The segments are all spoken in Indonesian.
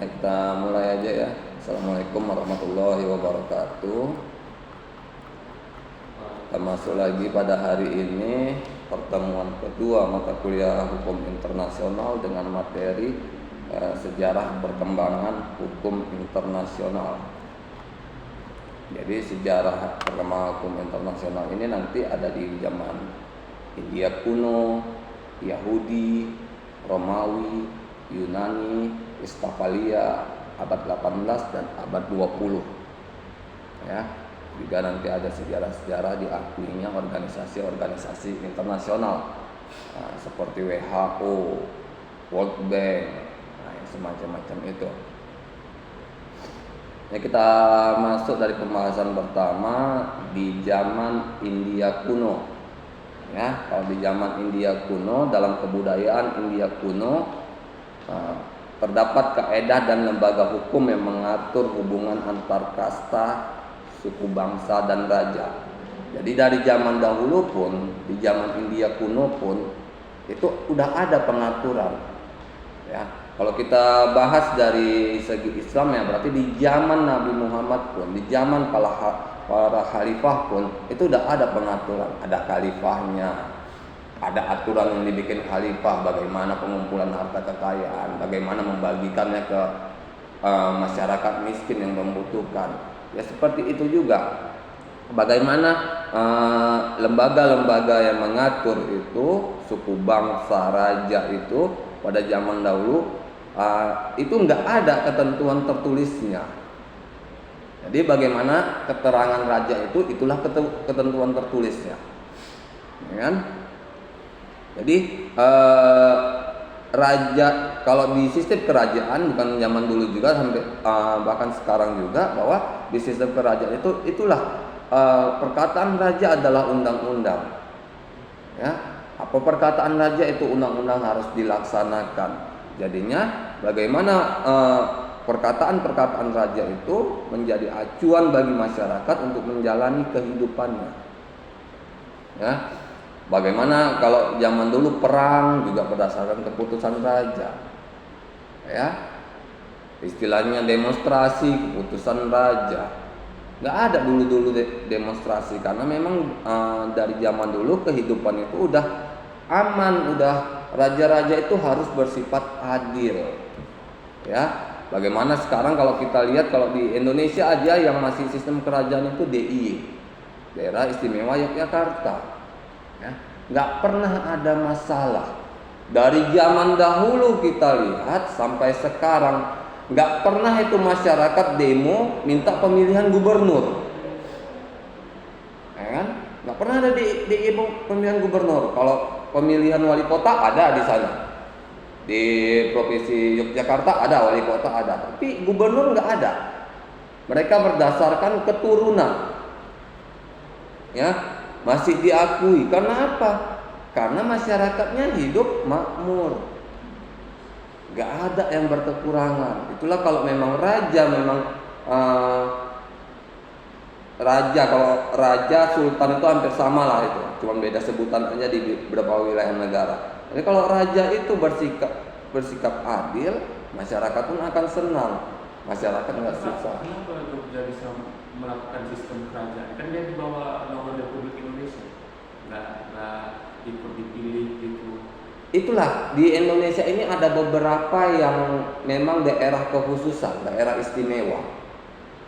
Ya, kita mulai aja ya. Assalamualaikum warahmatullahi wabarakatuh. Kita masuk lagi pada hari ini pertemuan kedua mata kuliah hukum internasional dengan materi sejarah perkembangan hukum internasional. Jadi sejarah perkembangan hukum internasional ini nanti ada di zaman India kuno, Yahudi, Romawi, Yunani, Westphalia, abad 18 dan abad 20. Ya, juga nanti ada sejarah-sejarah diakuinya organisasi-organisasi internasional seperti WHO, World Bank, semacam-macam itu. Ya, kita masuk dari pembahasan pertama di zaman India kuno. Ya, kalau di zaman India kuno, dalam kebudayaan India kuno terdapat kaedah dan lembaga hukum yang mengatur hubungan antar kasta, suku bangsa dan raja. Jadi dari zaman dahulu pun, di zaman India kuno pun itu udah ada pengaturan. Ya, kalau kita bahas dari segi Islam ya berarti di zaman Nabi Muhammad pun, di zaman para khalifah pun itu udah ada pengaturan, ada khalifahnya. Ada aturan yang dibikin khalifah, bagaimana pengumpulan harta kekayaan, bagaimana membagikannya ke masyarakat miskin yang membutuhkan. Ya seperti itu juga. Bagaimana lembaga-lembaga yang mengatur itu, suku bangsa, raja itu pada zaman dahulu itu enggak ada ketentuan tertulisnya. Jadi bagaimana keterangan raja itu, itulah ketentuan tertulisnya. Ya kan? Jadi raja kalau di sistem kerajaan bukan zaman dulu juga sampai bahkan sekarang juga bahwa di sistem kerajaan itu itulah perkataan raja adalah undang-undang. Ya, apa perkataan raja itu undang-undang harus dilaksanakan. Jadinya bagaimana perkataan-perkataan raja itu menjadi acuan bagi masyarakat untuk menjalani kehidupannya. Ya. Bagaimana kalau zaman dulu perang juga berdasarkan keputusan raja, ya istilahnya demonstrasi keputusan raja. Nggak ada dulu demonstrasi karena memang dari zaman dulu kehidupan itu udah aman, udah raja-raja itu harus bersifat adil. Ya, bagaimana sekarang kalau kita lihat kalau di Indonesia aja yang masih sistem kerajaan itu DIY, Daerah Istimewa Yogyakarta. Ya, nggak pernah ada masalah. Dari zaman dahulu kita lihat sampai sekarang nggak pernah itu masyarakat demo minta pemilihan gubernur. Ya kan? Nggak pernah ada di pemilihan gubernur. Kalau pemilihan wali kota ada di sana. Di provinsi Yogyakarta ada wali kota ada, tapi gubernur nggak ada. Mereka berdasarkan keturunan. Ya. Masih diakui. Karena apa? Karena masyarakatnya hidup makmur, gak ada yang berkekurangan. Itulah kalau memang raja memang raja, kalau raja sultan itu hampir sama lah itu, cuma beda sebutan aja di beberapa wilayah negara. Jadi kalau raja itu bersikap adil, masyarakat pun akan senang, masyarakat nggak susah. Kenapa Jogja bisa melakukan sistem kerajaan? Kan dia di bawah naungan Republik Indonesia, nggak ikut dipilih gitu. Itulah di Indonesia ini ada beberapa yang memang daerah kekhususan, daerah istimewa.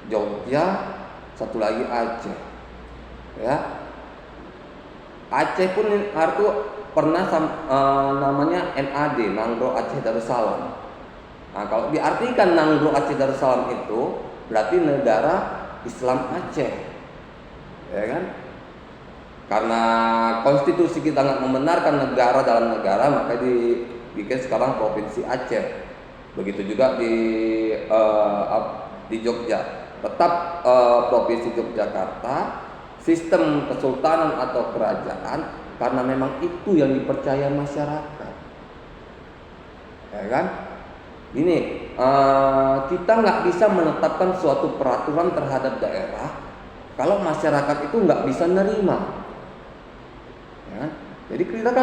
Jogja, satu lagi Aceh. Ya, Aceh pun artu pernah namanya NAD, Nangro Aceh Darussalam. Nah, kalau diartikan Nangro Aceh Darussalam itu berarti negara Islam Aceh, ya kan? Karena konstitusi kita nggak membenarkan negara dalam negara, maka dibikin sekarang provinsi Aceh. Begitu juga di Jogja, tetap provinsi Yogyakarta, sistem kesultanan atau kerajaan, karena memang itu yang dipercaya masyarakat, ya kan? Ini kita nggak bisa menetapkan suatu peraturan terhadap daerah kalau masyarakat itu nggak bisa nerima. Ya. Jadi kita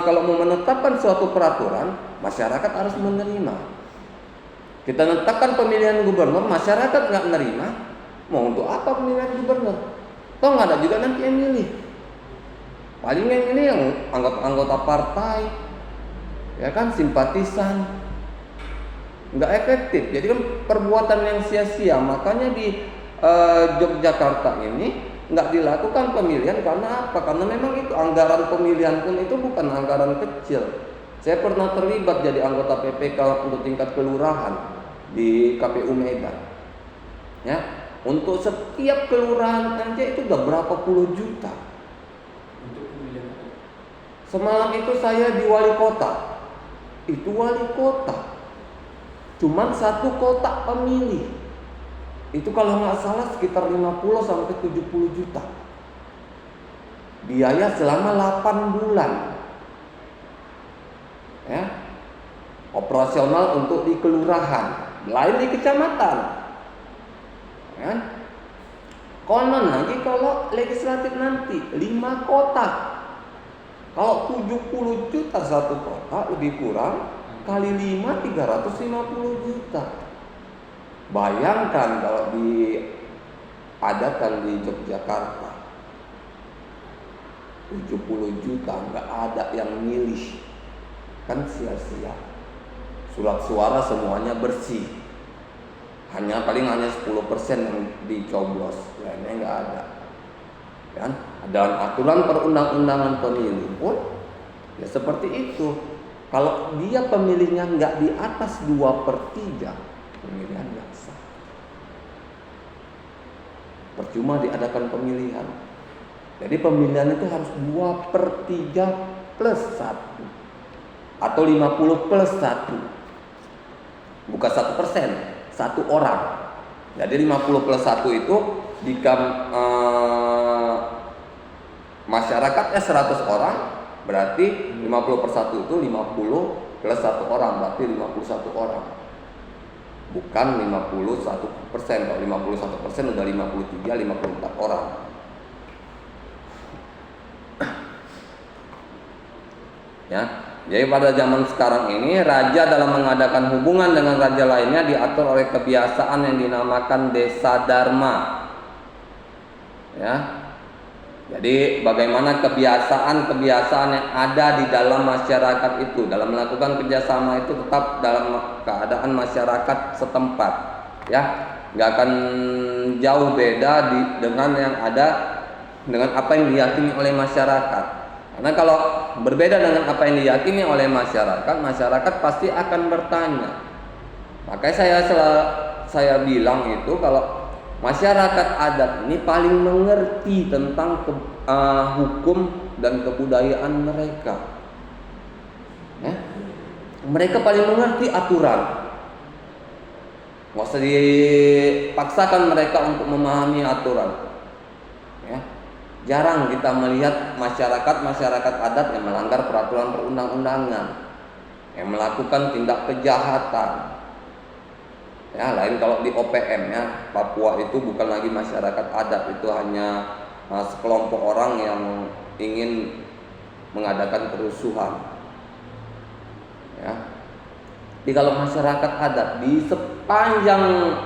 kalau mau menetapkan suatu peraturan, masyarakat harus menerima. Kita letakkan pemilihan gubernur, masyarakat nggak menerima, mau untuk apa pemilihan gubernur? Toh nggak ada juga nanti yang milih. Paling yang milih yang anggota partai, ya kan, simpatisan, nggak efektif. Jadi kan perbuatan yang sia-sia. Makanya di Yogyakarta ini nggak dilakukan pemilihan karena apa? Karena memang itu anggaran pemilihan pun itu bukan anggaran kecil. Saya pernah terlibat jadi anggota PPK untuk tingkat kelurahan di KPU Medan. Ya, untuk setiap kelurahan aja itu udah berapa puluh juta. Untuk pemilihan. Semalam itu saya di wali kota. Itu wali kota. Cuman satu kotak pemilih. Itu kalau nggak salah sekitar 50 sampai 70 juta. Biaya selama 8 bulan. Ya. Operasional untuk di kelurahan, lain di kecamatan. Ya. Konon lagi kalau legislatif nanti 5 kotak. Kalau 70 juta satu kotak, lebih kurang kali 5 350 juta. Bayangkan kalau diadakan di Yogyakarta 70 juta nggak ada yang milih, kan sia-sia. Surat suara semuanya bersih, paling hanya 10% yang dicoblos, lainnya nggak ada. Kan? Dan aturan perundang-undangan pemilu pun ya seperti itu. Kalau dia pemilihnya nggak di atas 2/3, pemilihan nggak sah. Percuma diadakan pemilihan. Jadi pemilihan itu harus 2/3 plus 1 atau 50 plus 1. Bukan 1%, 1 orang. Jadi 50 plus 1 itu jika masyarakatnya 100 orang, berarti 50 per 1 itu 50 plus 1 orang, berarti 51 orang. Bukan 51%. Kalau 51% udah 53, 54 orang. Ya, jadi pada zaman sekarang ini raja dalam mengadakan hubungan dengan raja lainnya diatur oleh kebiasaan yang dinamakan desa dharma. Ya. Jadi bagaimana kebiasaan-kebiasaan yang ada di dalam masyarakat itu dalam melakukan kerjasama itu tetap dalam keadaan masyarakat setempat, ya, nggak akan jauh beda dengan yang ada dengan apa yang diyakini oleh masyarakat. Karena kalau berbeda dengan apa yang diyakini oleh masyarakat, masyarakat pasti akan bertanya. Makanya saya bilang itu kalau masyarakat adat ini paling mengerti tentang hukum dan kebudayaan mereka. Ya? Mereka paling mengerti aturan. Nggak usah dipaksakan mereka untuk memahami aturan. Ya? Jarang kita melihat masyarakat adat yang melanggar peraturan perundang-undangan, yang melakukan tindak kejahatan. Ya, lain kalau di OPM, ya, Papua itu bukan lagi masyarakat adat, itu hanya sekelompok orang yang ingin mengadakan kerusuhan. Ya. Jadi kalau masyarakat adat di sepanjang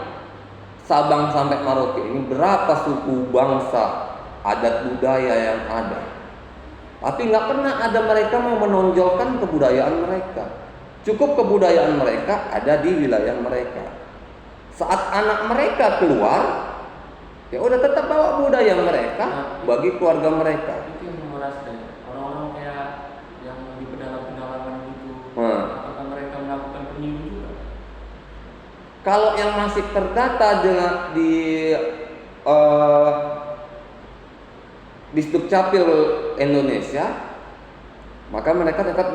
Sabang sampai Merauke ini berapa suku bangsa, adat budaya yang ada. Tapi nggak pernah ada mereka mau menonjolkan kebudayaan mereka. Cukup kebudayaan mereka ada di wilayah mereka. Saat anak mereka keluar, ya udah tetap bawa budaya mereka bagi keluarga mereka. Itu yang memeras deh. Orang-orang kayak yang di pedalaman gitu. Apakah mereka melakukan pemilu juga? Kalau yang masih terdata di Sdukcapil Indonesia, maka mereka tetap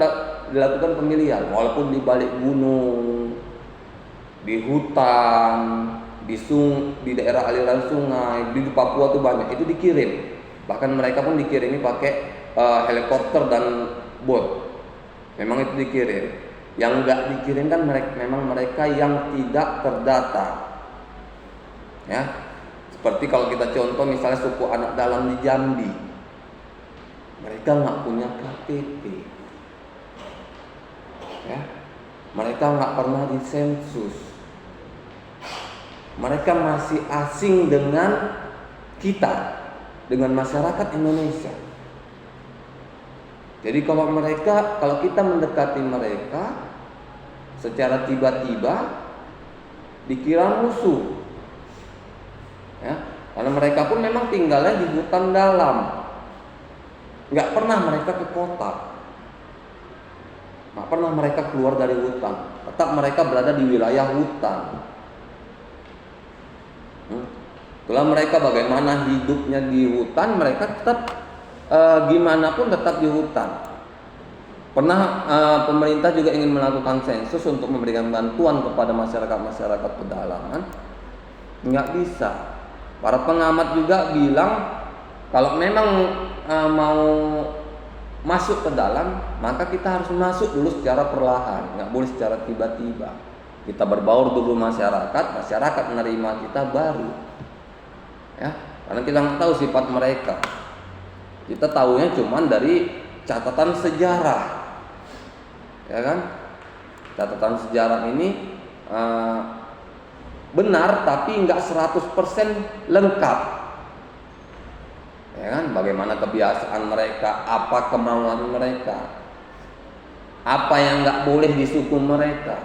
dilakukan pemilihan walaupun di balik gunung, di hutan, di daerah aliran sungai, di Papua tuh banyak, itu dikirim. Bahkan mereka pun dikirimi pakai helikopter dan bot. Memang itu dikirim. Yang enggak dikirim kan memang mereka yang tidak terdata. Ya. Seperti kalau kita contoh misalnya suku anak dalam di Jambi. Mereka enggak punya KTP. Ya. Mereka enggak pernah disensus. mereka masih asing dengan kita, dengan masyarakat Indonesia. Jadi kalau kita mendekati mereka secara tiba-tiba, dikira musuh, ya, karena mereka pun memang tinggalnya di hutan dalam, nggak pernah mereka ke kota, nggak pernah mereka keluar dari hutan, tetap mereka berada di wilayah hutan. Itulah mereka bagaimana hidupnya di hutan, mereka tetap gimana pun tetap di hutan. Pernah pemerintah juga ingin melakukan sensus untuk memberikan bantuan kepada masyarakat pedalaman, nggak bisa. Para pengamat juga bilang kalau memang mau masuk ke dalam, maka kita harus masuk dulu secara perlahan, nggak boleh secara tiba-tiba. Kita berbaur dulu masyarakat menerima kita baru, ya, karena kita nggak tahu sifat mereka. Kita tahunya cuma dari catatan sejarah. Ya kan? Catatan sejarah ini benar tapi nggak 100% lengkap. Ya kan? Bagaimana kebiasaan mereka, apa kemauan mereka, apa yang nggak boleh di suku mereka.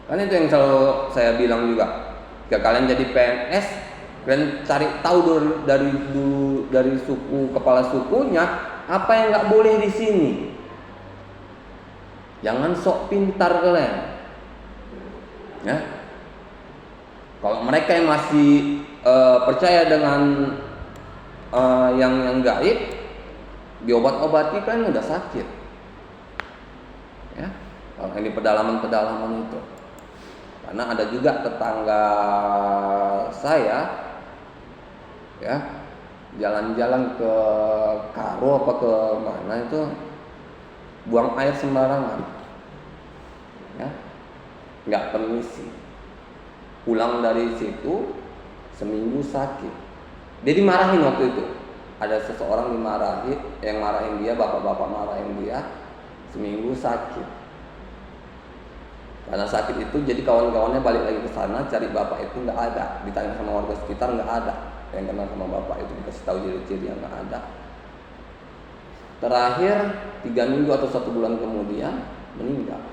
Kan itu yang selalu saya bilang juga. Jika kalian jadi PNS, kalian cari tahu dari suku, kepala sukunya, apa yang nggak boleh di sini. Jangan sok pintar kalian, ya. Kalau mereka yang masih percaya dengan yang gaib, diobat-obati kan udah sakit, ya. Kalau ini pedalaman itu, karena ada juga tetangga saya, ya, jalan-jalan ke Karo apa ke mana itu, buang air sembarangan, ya, nggak permisi. Pulang dari situ seminggu sakit. Dia dimarahin waktu itu. Ada seseorang yang marahin dia, bapak-bapak marahin dia, seminggu sakit. Karena sakit itu, jadi kawan-kawannya balik lagi ke sana cari bapak itu, nggak ada. Ditanya sama warga sekitar, nggak ada. Yang kenal sama bapak itu, dikasih tahu ciri-ciri yang nggak ada. Terakhir 3 minggu atau 1 bulan kemudian meninggal.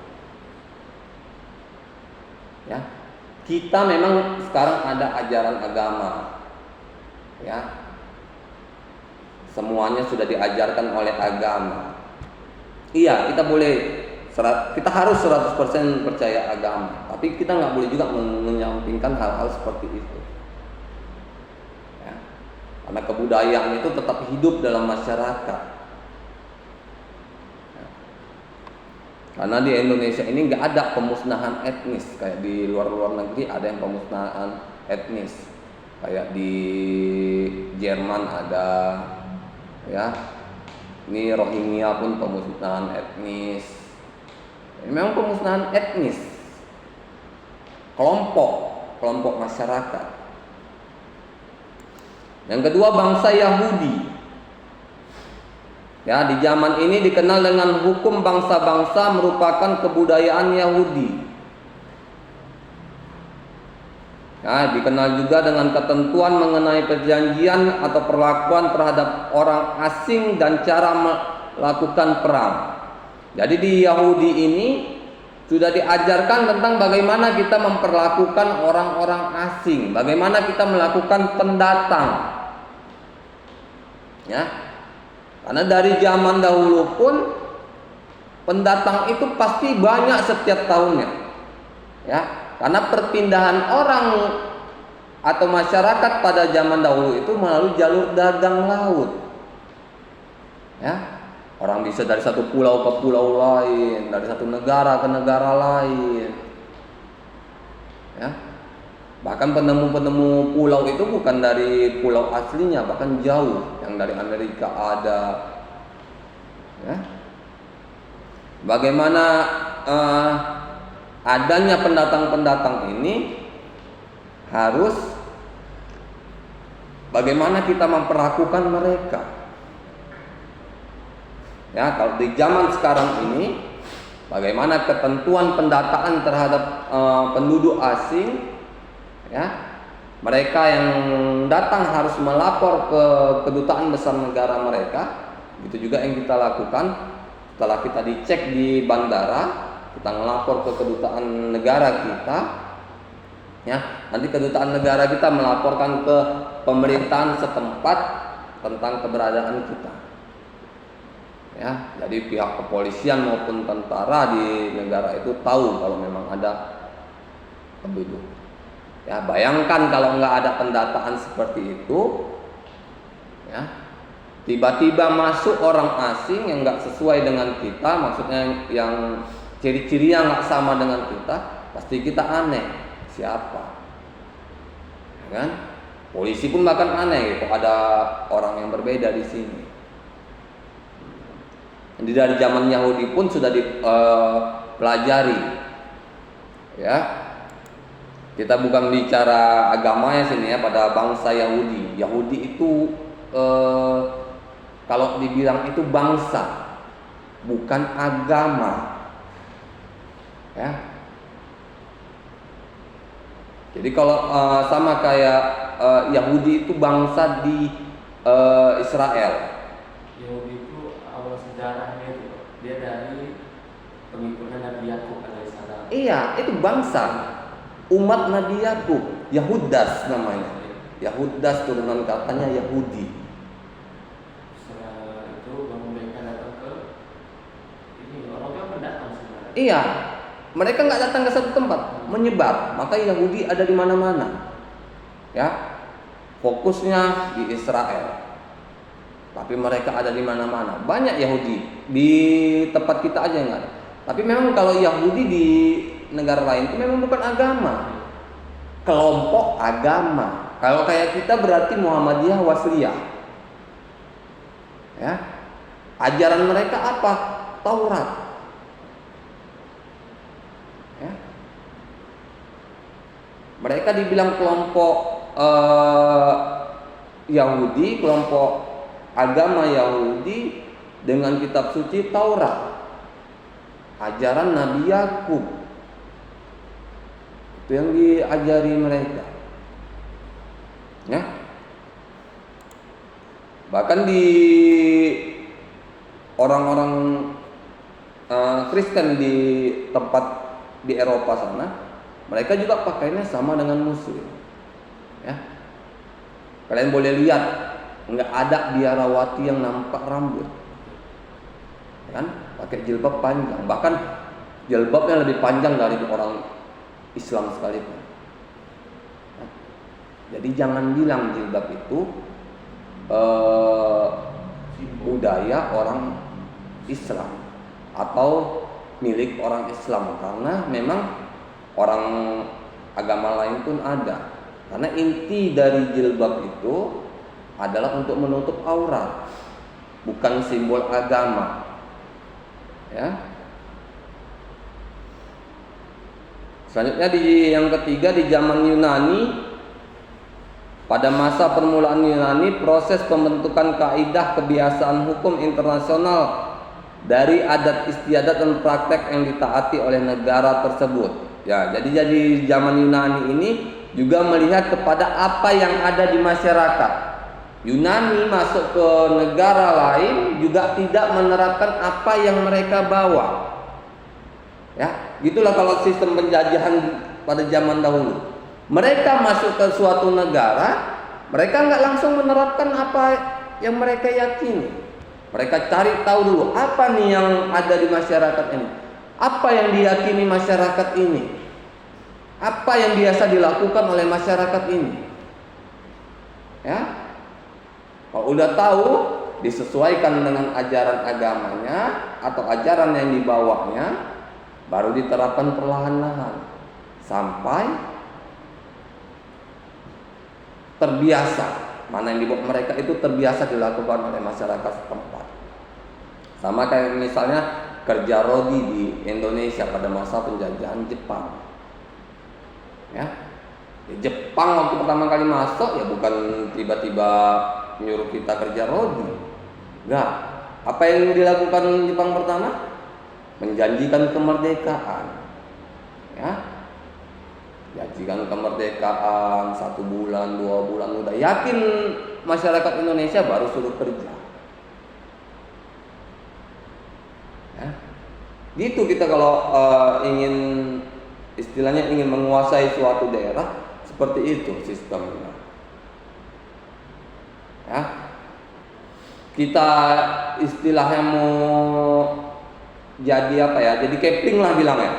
Ya, kita memang sekarang ada ajaran agama, ya, semuanya sudah diajarkan oleh agama. Iya, kita harus 100% percaya agama, tapi kita nggak boleh juga menyampingkan hal-hal seperti itu. Ya, karena kebudayaan itu tetap hidup dalam masyarakat. Karena di Indonesia ini nggak ada pemusnahan etnis kayak di luar negeri, ada yang pemusnahan etnis kayak di Jerman ada, ya. Ini Rohingya pun pemusnahan etnis. Ini memang pemusnahan etnis, kelompok masyarakat. Yang kedua, bangsa Yahudi. Ya, di zaman ini dikenal dengan hukum bangsa-bangsa, merupakan kebudayaan Yahudi. Ya, dikenal juga dengan ketentuan mengenai perjanjian atau perlakuan terhadap orang asing dan cara melakukan perang. Jadi di Yahudi ini sudah diajarkan tentang bagaimana kita memperlakukan orang-orang asing, bagaimana kita melakukan pendatang. Ya. Karena dari zaman dahulu pun pendatang itu pasti banyak setiap tahunnya, ya. Karena perpindahan orang atau masyarakat pada zaman dahulu itu melalui jalur dagang laut, ya. Orang bisa dari satu pulau ke pulau lain, dari satu negara ke negara lain, ya. Bahkan penemu-penemu pulau itu bukan dari pulau aslinya, bahkan jauh, yang dari Amerika ada, ya. Bagaimana adanya pendatang-pendatang ini harus bagaimana kita memperlakukan mereka. Ya, kalau di zaman sekarang ini, bagaimana ketentuan pendataan terhadap penduduk asing, Ya, mereka yang datang harus melapor ke kedutaan besar negara mereka. Itu juga yang kita lakukan. Setelah kita dicek di bandara, kita melapor ke kedutaan negara kita. Ya, nanti kedutaan negara kita melaporkan ke pemerintahan setempat tentang keberadaan kita. Ya, jadi pihak kepolisian maupun tentara di negara itu tahu kalau memang ada penduduk. Ya, bayangkan kalau nggak ada pendataan seperti itu, ya, tiba-tiba masuk orang asing yang nggak sesuai dengan kita, maksudnya yang ciri-cirinya nggak sama dengan kita, pasti kita aneh. Siapa? Ya kan? Polisi pun bahkan aneh, kok ada orang yang berbeda di sini. Jadi dari zaman Yahudi pun sudah dipelajari. Ya, kita bukan bicara agamanya sini ya, pada bangsa Yahudi. Yahudi itu kalau dibilang itu bangsa, bukan agama. Ya. Jadi kalau sama kayak Yahudi itu bangsa di Israel. Yahudi itu awal sejarahnya itu dia dari pengikutnya Nabi Yakub alaihissalam. Iya, itu bangsa umat Nabi Yakub, Yahudas namanya. Yahudas turunan katanya Yahudi. Setelah itu baru mereka datang ke ini, orang yang pendatang sebenarnya. Iya, mereka nggak datang ke satu tempat, menyebar. Maka Yahudi ada di mana-mana. Ya, fokusnya di Israel. Tapi mereka ada di mana-mana. Banyak Yahudi di tempat kita aja yang ada. Tapi memang kalau Yahudi di negara lain itu memang bukan agama, kelompok agama. Kalau kayak kita berarti Muhammadiyah Wasliyah. Ya, ajaran mereka apa? Taurat. Ya. Mereka dibilang kelompok Yahudi, kelompok agama Yahudi dengan kitab suci Taurat, ajaran Nabi Yakub, itu yang diajari mereka. Ya, bahkan di orang-orang Kristen di tempat di Eropa sana, mereka juga pakainya sama dengan Muslim. Ya, kalian boleh lihat, nggak ada biarawati yang nampak rambut, kan? Pakai jilbab panjang, bahkan jilbabnya lebih panjang dari orang Islam sekalipun. Ya. Jadi jangan bilang jilbab itu budaya orang Islam atau milik orang Islam, karena memang orang agama lain pun ada. Karena inti dari jilbab itu adalah untuk menutup aurat, bukan simbol agama. Ya. Selanjutnya yang ketiga, di zaman Yunani, pada masa permulaan Yunani, proses pembentukan kaidah kebiasaan hukum internasional dari adat istiadat dan praktek yang ditaati oleh negara tersebut. Ya, jadi zaman Yunani ini juga melihat kepada apa yang ada di masyarakat. Yunani masuk ke negara lain juga tidak menerapkan apa yang mereka bawa. Ya, gitulah kalau sistem penjajahan pada zaman dahulu. Mereka masuk ke suatu negara, mereka nggak langsung menerapkan apa yang mereka yakini. Mereka cari tahu dulu apa nih yang ada di masyarakat ini, apa yang diyakini masyarakat ini, apa yang biasa dilakukan oleh masyarakat ini. Ya, kalau udah tahu, disesuaikan dengan ajaran agamanya atau ajaran yang dibawanya, baru diterapkan perlahan-lahan sampai terbiasa. Mana yang dibawa mereka itu terbiasa dilakukan oleh masyarakat setempat. Sama kayak misalnya kerja rodi di Indonesia pada masa penjajahan Jepang. Ya, Jepang waktu pertama kali masuk ya bukan tiba-tiba nyuruh kita kerja rodi. Enggak. Apa yang dilakukan Jepang pertama? Menjanjikan kemerdekaan. Ya, menyaksikan kemerdekaan 1 bulan, 2 bulan, udah yakin masyarakat Indonesia baru suruh kerja. Ya. Gitu kita kalau ingin istilahnya ingin menguasai suatu daerah, seperti itu sistemnya. Ya. Kita istilahnya mau jadi apa ya? Jadi kepling lah bilangnya.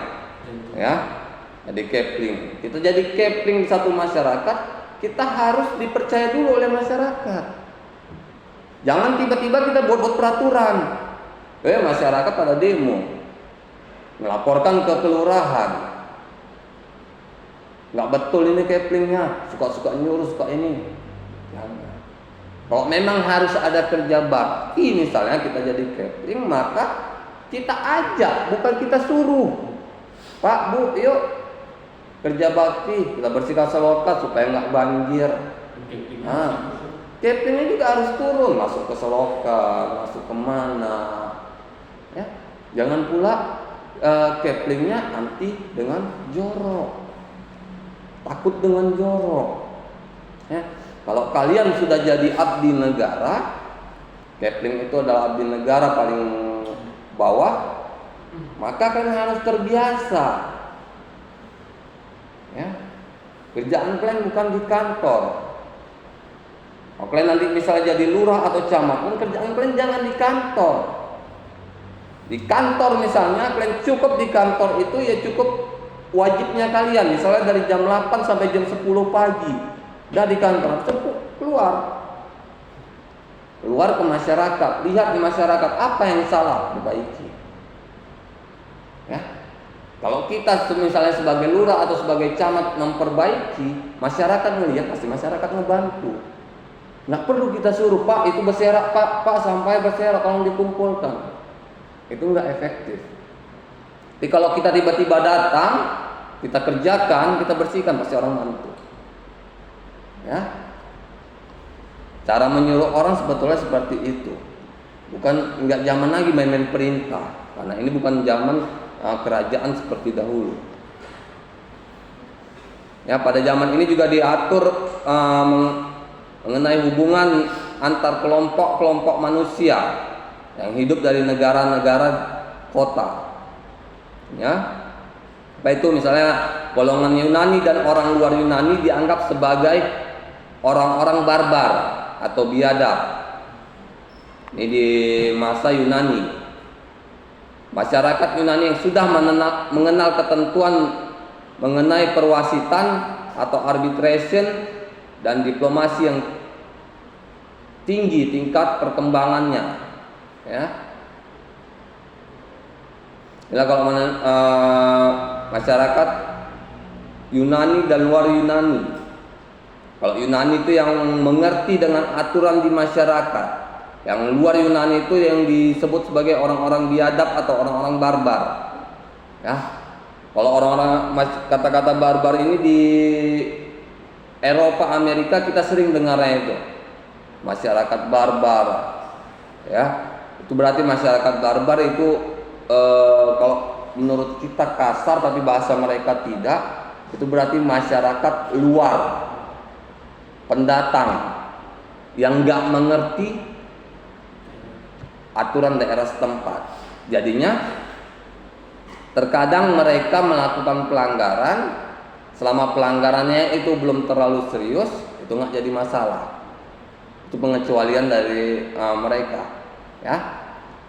Ya. Jadi kepling. Kita jadi kepling di satu masyarakat, kita harus dipercaya dulu oleh masyarakat. Jangan tiba-tiba kita buat peraturan. Masyarakat pada demo, melaporkan ke kelurahan. Nggak betul ini keplingnya, suka-suka nyuruh, suka ini. Jangan. Kalau memang harus ada kerja bakti, misalnya kita jadi kepling, maka kita ajak, bukan kita suruh. Pak, Bu, yuk kerja bakti, kita bersihkan selokan supaya nggak banjir. Keplingnya juga harus turun, masuk ke selokan, masuk kemana, ya. Jangan pula keplingnya anti dengan jorok, takut dengan jorok. Ya. Kalau kalian sudah jadi abdi negara, kepling itu adalah abdi negara paling bawah, maka kalian harus terbiasa. Ya, kerjaan kalian bukan di kantor. Kalau kalian nanti misalnya jadi lurah atau camat, kerjaan kalian jangan di kantor. Di kantor misalnya, kalian cukup di kantor itu ya cukup wajibnya kalian. Misalnya dari jam 8 sampai jam 10 pagi, udah di kantor, cukup keluar ke masyarakat, lihat di masyarakat apa yang salah, perbaiki. Ya. Kalau kita misalnya sebagai lurah atau sebagai camat memperbaiki, masyarakat melihat, pasti masyarakat ngebantu. Nggak perlu kita suruh, Pak itu berserak, Pak sampai berserak, tolong dikumpulkan. Itu nggak efektif. Tapi kalau kita tiba-tiba datang, kita kerjakan, kita bersihkan, pasti orang bantu. Ya, cara menyuruh orang sebetulnya seperti itu. Bukan nggak zaman lagi main-main perintah, karena ini bukan zaman kerajaan seperti dahulu. Ya, pada zaman ini juga diatur mengenai hubungan antar kelompok-kelompok manusia yang hidup dari negara-negara kota. Ya, apa itu misalnya golongan Yunani dan orang luar Yunani dianggap sebagai orang-orang barbar atau biadab. Ini di masa Yunani. Masyarakat Yunani yang sudah mengenal ketentuan mengenai perwasitan atau arbitration dan diplomasi yang tinggi tingkat perkembangannya, ya. Bila kalau masyarakat Yunani dan luar Yunani, kalau Yunani itu yang mengerti dengan aturan di masyarakat. Yang luar Yunani itu yang disebut sebagai orang-orang biadab atau orang-orang barbar. Ya. Kalau orang-orang kata-kata barbar ini di Eropa, Amerika kita sering dengarnya itu. Masyarakat barbar. Ya. Itu berarti masyarakat barbar itu kalau menurut kita kasar tapi bahasa mereka tidak, itu berarti masyarakat luar, pendatang yang nggak mengerti aturan daerah setempat. Jadinya terkadang mereka melakukan pelanggaran, selama pelanggarannya itu belum terlalu serius, itu nggak jadi masalah. Itu pengecualian dari mereka. Ya.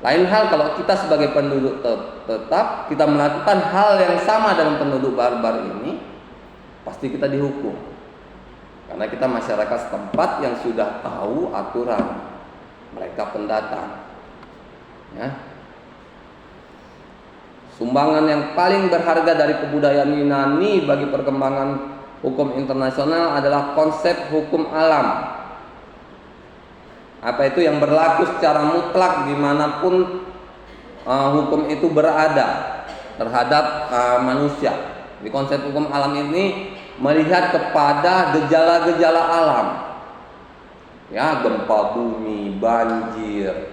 Lain hal kalau kita sebagai penduduk tetap kita melakukan hal yang sama dengan penduduk barbar ini, pasti kita dihukum. Karena kita masyarakat setempat yang sudah tahu aturan, mereka pendatang. Ya. Sumbangan yang paling berharga dari kebudayaan Yunani bagi perkembangan hukum internasional adalah konsep hukum alam. Apa itu? Yang berlaku secara mutlak dimanapun hukum itu berada terhadap manusia. Di konsep hukum alam ini melihat kepada gejala-gejala alam, ya, gempa bumi, banjir,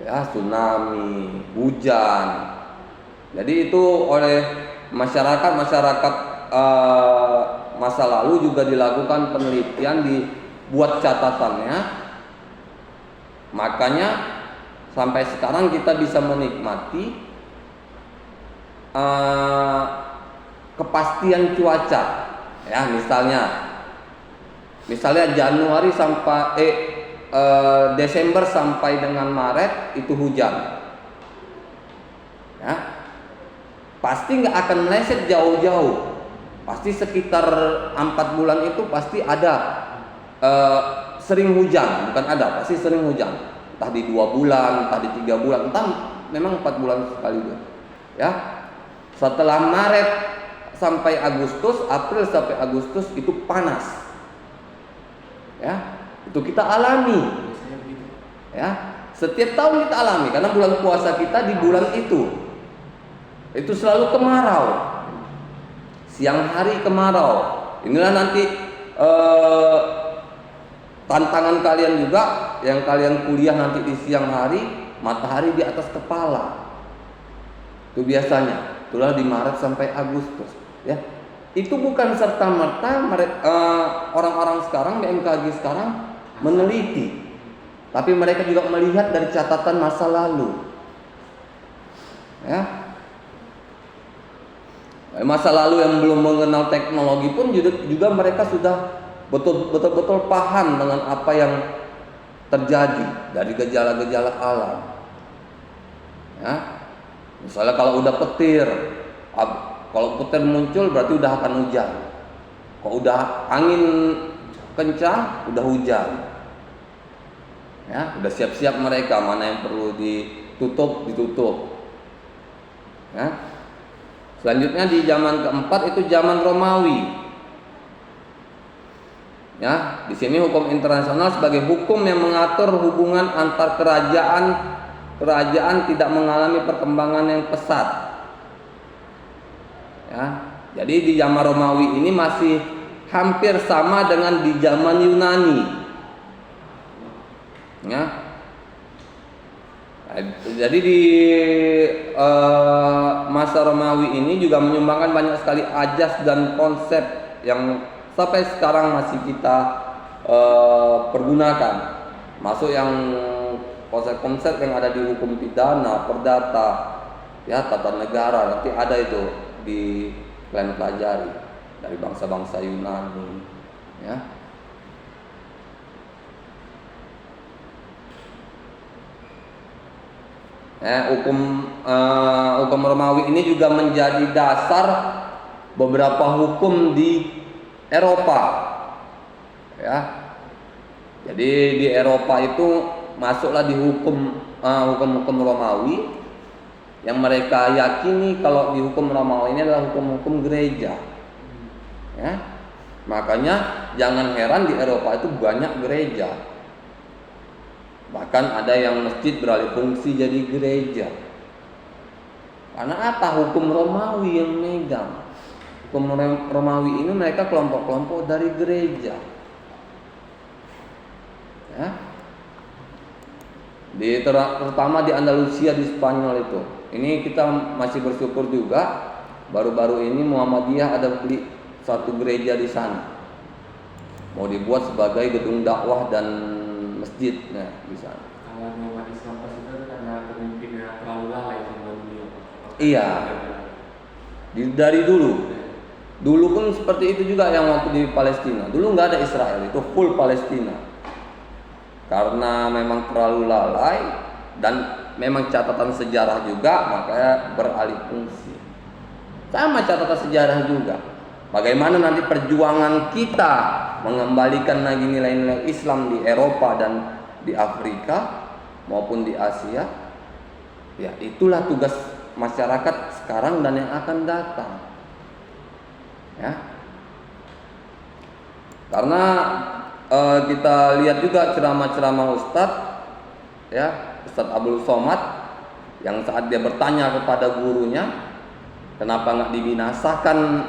ya, tsunami, hujan. Jadi itu oleh masyarakat masa lalu juga dilakukan penelitian, dibuat catatannya, makanya sampai sekarang kita bisa menikmati kepastian cuaca. Ya, misalnya Januari sampai Desember sampai dengan Maret itu hujan. Ya, pasti nggak akan meleset jauh-jauh. Pasti sekitar 4 bulan itu pasti ada sering hujan, bukan ada, pasti sering hujan. Entah di 2 bulan, entah di 3 bulan, entah memang 4 bulan sekali. Ya, setelah Maret sampai Agustus, April sampai Agustus itu panas. Ya, itu kita alami. Ya, setiap tahun kita alami karena bulan puasa kita di bulan itu selalu kemarau. Siang hari kemarau. Inilah nanti tantangan kalian juga, yang kalian kuliah nanti di siang hari, matahari di atas kepala. Itu biasanya, itulah di Maret sampai Agustus. Ya, itu bukan serta merta orang-orang sekarang, BMKG sekarang meneliti, tapi mereka juga melihat dari catatan masa lalu. Ya. Masa lalu yang belum mengenal teknologi pun juga mereka sudah betul-betul paham dengan apa yang terjadi dari gejala-gejala alam. Ya. Misalnya kalau udah petir muncul berarti udah akan hujan. Kalau udah angin kencang udah hujan. Ya, udah siap-siap mereka mana yang perlu ditutup. Ya. Selanjutnya di zaman keempat itu zaman Romawi. Ya, di sini hukum internasional sebagai hukum yang mengatur hubungan antar kerajaan tidak mengalami perkembangan yang pesat. Ya, jadi di zaman Romawi ini masih hampir sama dengan di zaman Yunani. Ya. Jadi di masa Romawi ini juga menyumbangkan banyak sekali ajas dan konsep yang sampai sekarang masih kita pergunakan. Masuk yang konsep-konsep yang ada di hukum pidana, perdata, ya, tata negara, nanti ada itu di kalian pelajari dari bangsa-bangsa Yunani. Ya. Hukum Romawi ini juga menjadi dasar beberapa hukum di Eropa. Ya, jadi di Eropa itu masuklah di hukum Romawi yang mereka yakini kalau di hukum Romawi ini adalah hukum-hukum gereja. Ya, makanya jangan heran di Eropa itu banyak gereja. Bahkan ada yang masjid beralih fungsi jadi gereja. Karena apa? Hukum Romawi yang megang. Hukum Romawi ini mereka kelompok-kelompok dari gereja. Ya. Terutama di Andalusia, di Spanyol itu. Ini kita masih bersyukur juga. Baru-baru ini Muhammadiyah ada beli satu gereja di sana. Mau dibuat sebagai gedung dakwah dan masjid, nah di sana. Kalau umat Islam pas itu karena pemimpinnya terlalu lalai sama dunia. Iya. Dari dulu pun seperti itu juga yang waktu di Palestina. Dulu nggak ada Israel, itu full Palestina. Karena memang terlalu lalai dan memang catatan sejarah juga, makanya beralih fungsi. Sama catatan sejarah juga. Bagaimana nanti perjuangan kita mengembalikan lagi nilai-nilai Islam di Eropa dan di Afrika maupun di Asia. Ya, itulah tugas masyarakat sekarang dan yang akan datang. Ya. Karena kita lihat juga ceramah-ceramah Ustadz, ya, Ustadz Abdul Somad, yang saat dia bertanya kepada gurunya, kenapa nggak dibinasakan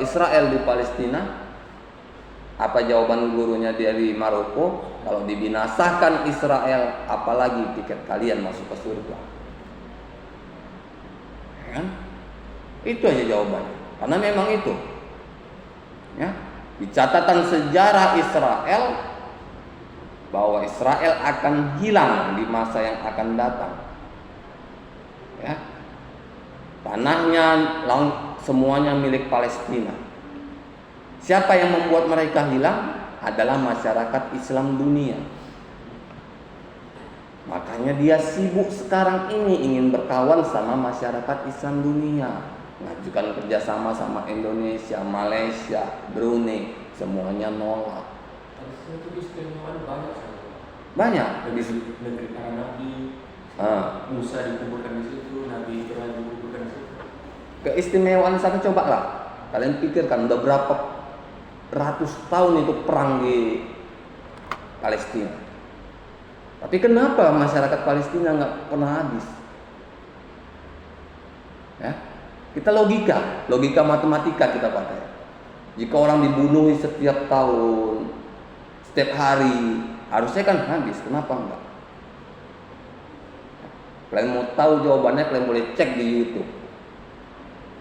Israel di Palestina? Apa jawaban gurunya dari Maroko? Kalau dibinasakan Israel, apalagi tiket kalian masuk ke surga? Ya kan? Itu aja jawabannya. Karena memang itu. Ya, di catatan sejarah Israel bahwa Israel akan hilang di masa yang akan datang. Ya, tanahnya semuanya milik Palestina. Siapa yang membuat mereka hilang? Adalah masyarakat Islam dunia. Makanya dia sibuk sekarang ini ingin berkawan sama masyarakat Islam dunia, mengajukan kerjasama sama Indonesia, Malaysia, Brunei, semuanya nolak. Harusnya itu istimewaan banyak sekali. Banyak. Negeri para nabi, Musa dikuburkan di situ, Nabi Ibrahim dikuburkan di situ. Keistimewaan sana cobalah. Kalian pikirkan udah berapa ratus tahun itu perang di Palestina. Tapi kenapa masyarakat Palestina nggak pernah habis? Ya, kita logika matematika kita pakai. Jika orang dibunuh setiap tahun, setiap hari, harusnya kan habis. Kenapa enggak? Kalian mau tahu jawabannya, kalian boleh cek di YouTube.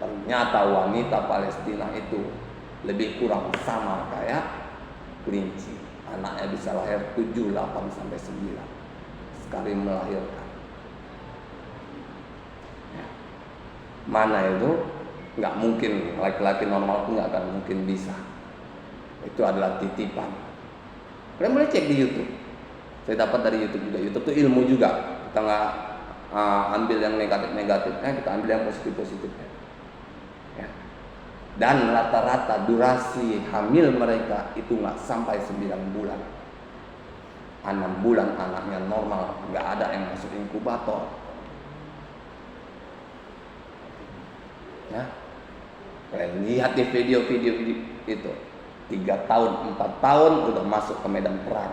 Ternyata wanita Palestina itu lebih kurang sama kayak kelinci. Anaknya bisa lahir 7, 8, sampai 9 sekali melahirkan. Ya. Mana itu nggak mungkin, laki-laki normal pun nggak akan mungkin bisa. Itu adalah titipan. Kalian boleh cek di YouTube. Saya dapat dari YouTube juga. YouTube itu ilmu juga. Kita nggak ambil yang negatif-negatifnya, kita ambil yang positif-positifnya. Ya. Dan rata-rata durasi hamil mereka itu nggak sampai 9 bulan. 6 bulan anaknya normal, nggak ada yang masuk inkubator. Ya, kalian lihat di video-video itu, 3 tahun, 4 tahun udah masuk ke medan perang.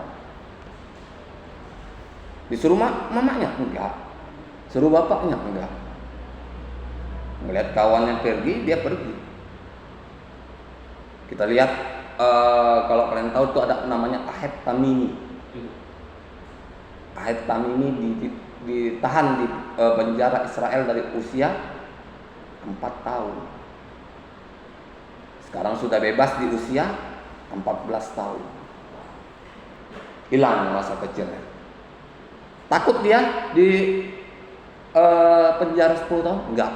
Disuruh mamanya? Enggak. Suruh bapaknya? Enggak. Melihat kawannya pergi, dia pergi. Kita lihat kalau kalian tahu tuh ada namanya Ahed Tamimi. Ahed Tamimi ditahan di penjara Israel dari usia 4 tahun. Sekarang sudah bebas di usia 14 tahun. Hilang masa kecilnya. Takut dia di penjara 10 tahun? Enggak.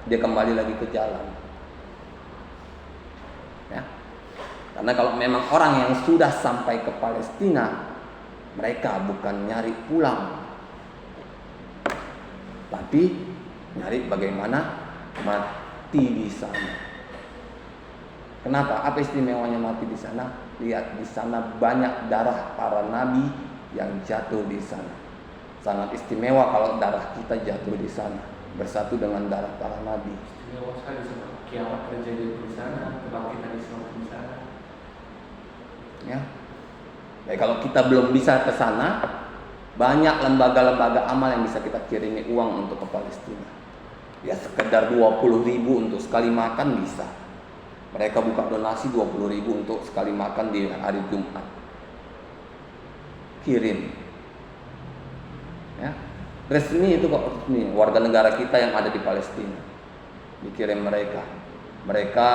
Dia kembali lagi ke jalan. Ya. Karena kalau memang orang yang sudah sampai ke Palestina, mereka bukan nyari pulang, tapi nyari bagaimana mati di sana. Kenapa? Apa istimewanya mati di sana? Lihat, di sana banyak darah para nabi yang jatuh di sana. Sangat istimewa kalau darah kita jatuh di sana, bersatu dengan darah para nabi. Istimewa sekali sebab kiamat terjadi di sana, kebangkitan Islam di sana. Ya. Jadi kalau kita belum bisa ke sana, banyak lembaga-lembaga amal yang bisa kita kirimi uang untuk ke Palestina. Ya sekedar 20.000 untuk sekali makan bisa. Mereka buka donasi 20.000 untuk sekali makan di hari Jumat. Kirim. Ya. Resmi itu kok resmi, warga negara kita yang ada di Palestina. Dikirim mereka. Mereka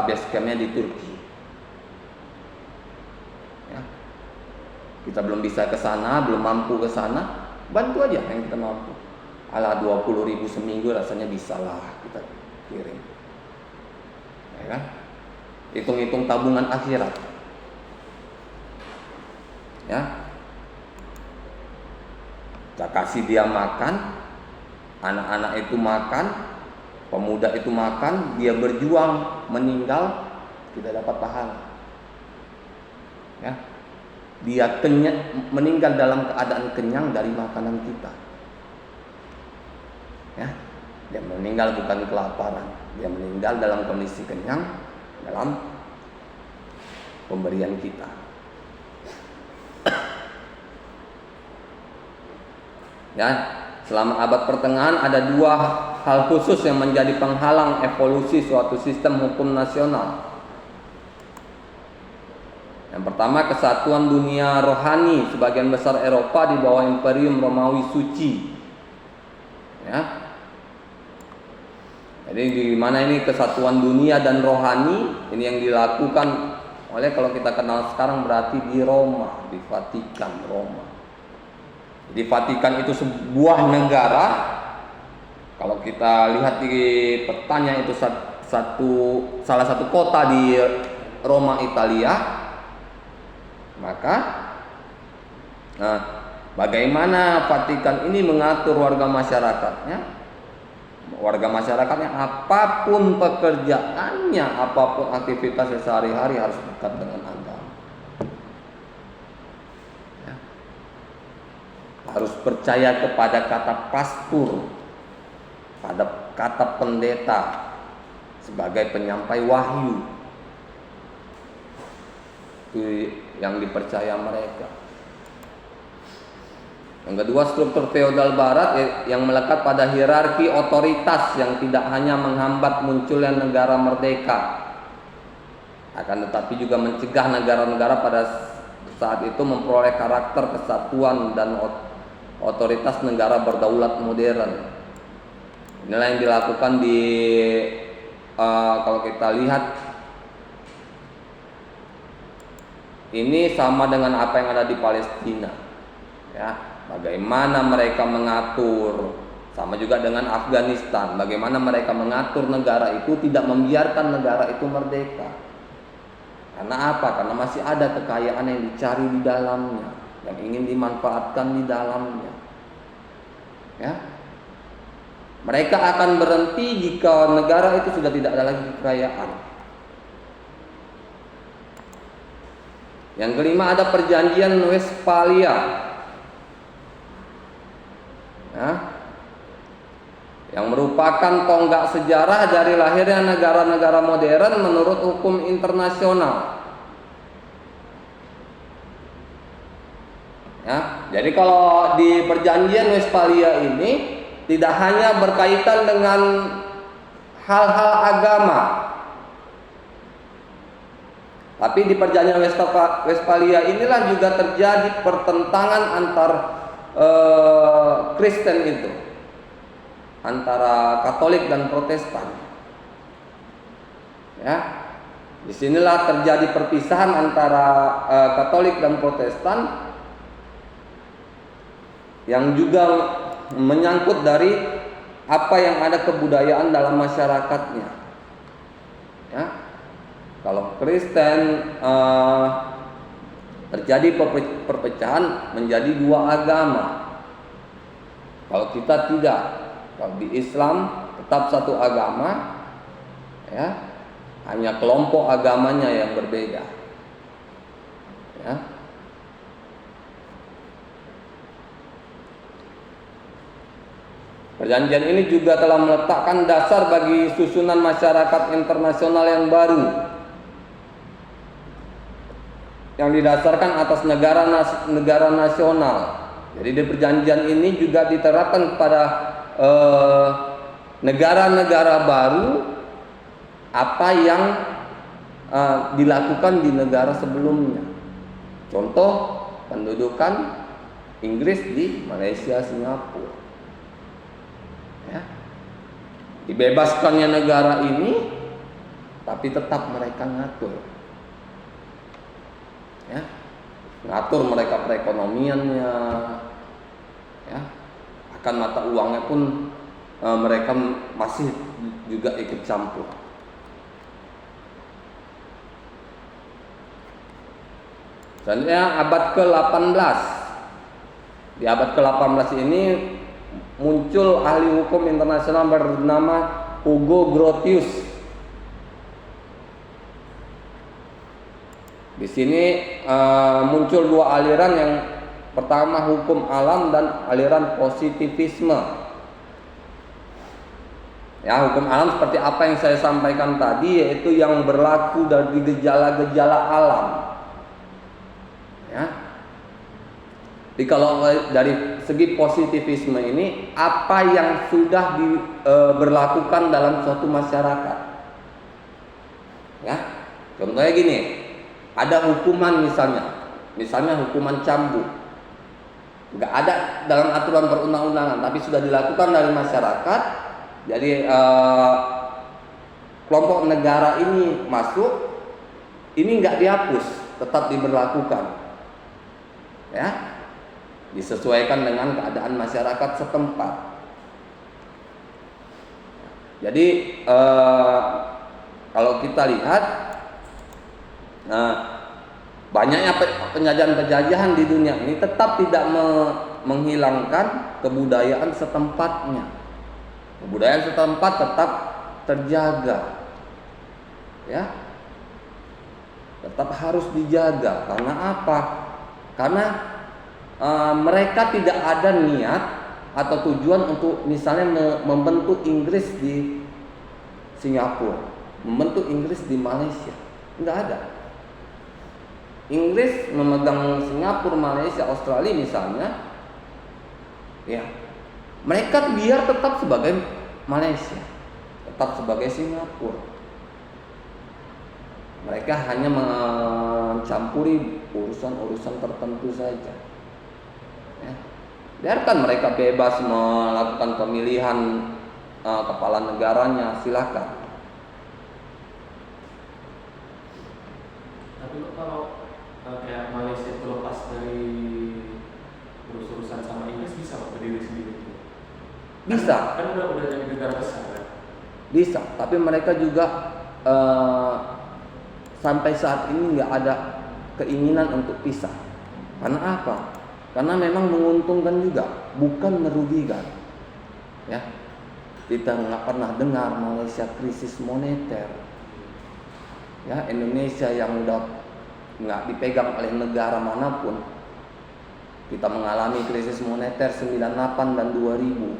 base camp-nya di Turki. Ya. Kita belum bisa ke sana, belum mampu ke sana, bantu aja yang kita mampu. Alah 20.000 seminggu rasanya bisa lah kita kirim. Ya kan? Hitung-hitung tabungan akhirat. Ya. Kita kasih dia makan, anak-anak itu makan, pemuda itu makan, dia berjuang, meninggal, tidak dapat pahala. Ya. Dia meninggal dalam keadaan kenyang dari makanan kita. Ya. Dia meninggal bukan kelaparan, dia meninggal dalam kondisi kenyang dalam pemberian kita. Ya, selama abad pertengahan ada 2 hal khusus yang menjadi penghalang evolusi suatu sistem hukum nasional. Yang pertama, kesatuan dunia rohani sebagian besar Eropa di bawah Imperium Romawi Suci. Ya. Jadi di mana ini kesatuan dunia dan rohani ini yang dilakukan oleh, kalau kita kenal sekarang berarti di Roma, di Vatikan Roma. Di Vatikan itu sebuah negara. Kalau kita lihat di petanya itu salah satu kota di Roma, Italia. Maka bagaimana Vatikan ini mengatur warga masyarakatnya? Warga masyarakatnya apapun pekerjaannya, apapun aktivitasnya sehari-hari harus dekat dengan agama. Ya. Harus percaya kepada kata pastor, pada kata pendeta sebagai penyampai wahyu. Itu yang dipercaya mereka. Yang kedua, struktur feodal barat yang melekat pada hierarki otoritas yang tidak hanya menghambat munculnya negara merdeka, akan tetapi juga mencegah negara-negara pada saat itu memperoleh karakter kesatuan dan otoritas negara berdaulat modern. Inilah yang dilakukan di kalau kita lihat ini sama dengan apa yang ada di Palestina, ya. Bagaimana mereka mengatur, sama juga dengan Afghanistan, bagaimana mereka mengatur negara itu tidak membiarkan negara itu merdeka. Karena apa? Karena masih ada kekayaan yang dicari di dalamnya, yang ingin dimanfaatkan di dalamnya. Ya. Mereka akan berhenti jika negara itu sudah tidak ada lagi kekayaan. Yang kelima, ada perjanjian Westphalia. Yang merupakan tonggak sejarah dari lahirnya negara-negara modern menurut hukum internasional. Ya, jadi kalau di perjanjian Westphalia ini tidak hanya berkaitan dengan hal-hal agama, tapi di perjanjian Westphalia inilah juga terjadi pertentangan antar Kristen itu, antara Katolik dan Protestan. Ya, disinilah terjadi perpisahan antara Katolik dan Protestan, yang juga menyangkut dari apa yang ada kebudayaan dalam masyarakatnya. Ya, kalau Kristen terjadi perpecahan menjadi dua agama. Kalau kita tidak, kalau di Islam tetap satu agama, ya, hanya kelompok agamanya yang berbeda. Ya. Perjanjian ini juga telah meletakkan dasar bagi susunan masyarakat internasional yang baru, yang didasarkan atas negara nasional. Jadi di perjanjian ini juga diterapkan kepada negara-negara baru apa yang dilakukan di negara sebelumnya. Contoh, pendudukan Inggris di Malaysia, Singapura. Ya. Dibebaskannya negara ini, tapi tetap mereka ngatur. Ya, ngatur mereka perekonomiannya, ya, akan mata uangnya pun mereka masih juga ikut campur. Selanjutnya abad ke-18. Di abad ke-18 ini muncul ahli hukum internasional bernama Hugo Grotius. Di sini muncul dua aliran, yang pertama hukum alam dan aliran positivisme. Ya, hukum alam seperti apa yang saya sampaikan tadi, yaitu yang berlaku dari gejala-gejala alam. Ya. Jadi kalau dari segi positivisme ini, apa yang sudah diberlakukan dalam suatu masyarakat. Ya, contohnya gini. Ada hukuman misalnya hukuman cambuk, nggak ada dalam aturan perundang-undangan, tapi sudah dilakukan dari masyarakat. Jadi kelompok negara ini masuk, ini nggak dihapus, tetap diberlakukan, ya, disesuaikan dengan keadaan masyarakat setempat. Jadi kalau kita lihat banyaknya penjajahan-penjajahan di dunia ini tetap tidak menghilangkan kebudayaan setempatnya. Kebudayaan setempat tetap terjaga, ya, tetap harus dijaga. Karena apa? Karena mereka tidak ada niat atau tujuan untuk misalnya membentuk Inggris di Singapura, membentuk Inggris di Malaysia, nggak ada. Inggris memegang Singapura, Malaysia, Australia misalnya, ya, mereka biar tetap sebagai Malaysia, tetap sebagai Singapura. Mereka hanya mencampuri urusan-urusan tertentu saja. Ya. Biarkan mereka bebas melakukan pemilihan kepala negaranya, silakan. Tapi kalau kayak Malaysia itu lepas dari urusan sama Inggris, bisa berdiri sendiri? Bisa. Kan udah jadi negara besar kan? Bisa, tapi mereka juga sampai saat ini nggak ada keinginan untuk pisah. Karena apa? Karena memang menguntungkan juga, bukan merugikan. Ya, kita nggak pernah dengar Malaysia krisis moneter. Ya, Indonesia yang udah nggak dipegang oleh negara manapun, kita mengalami krisis moneter 98 dan 2000,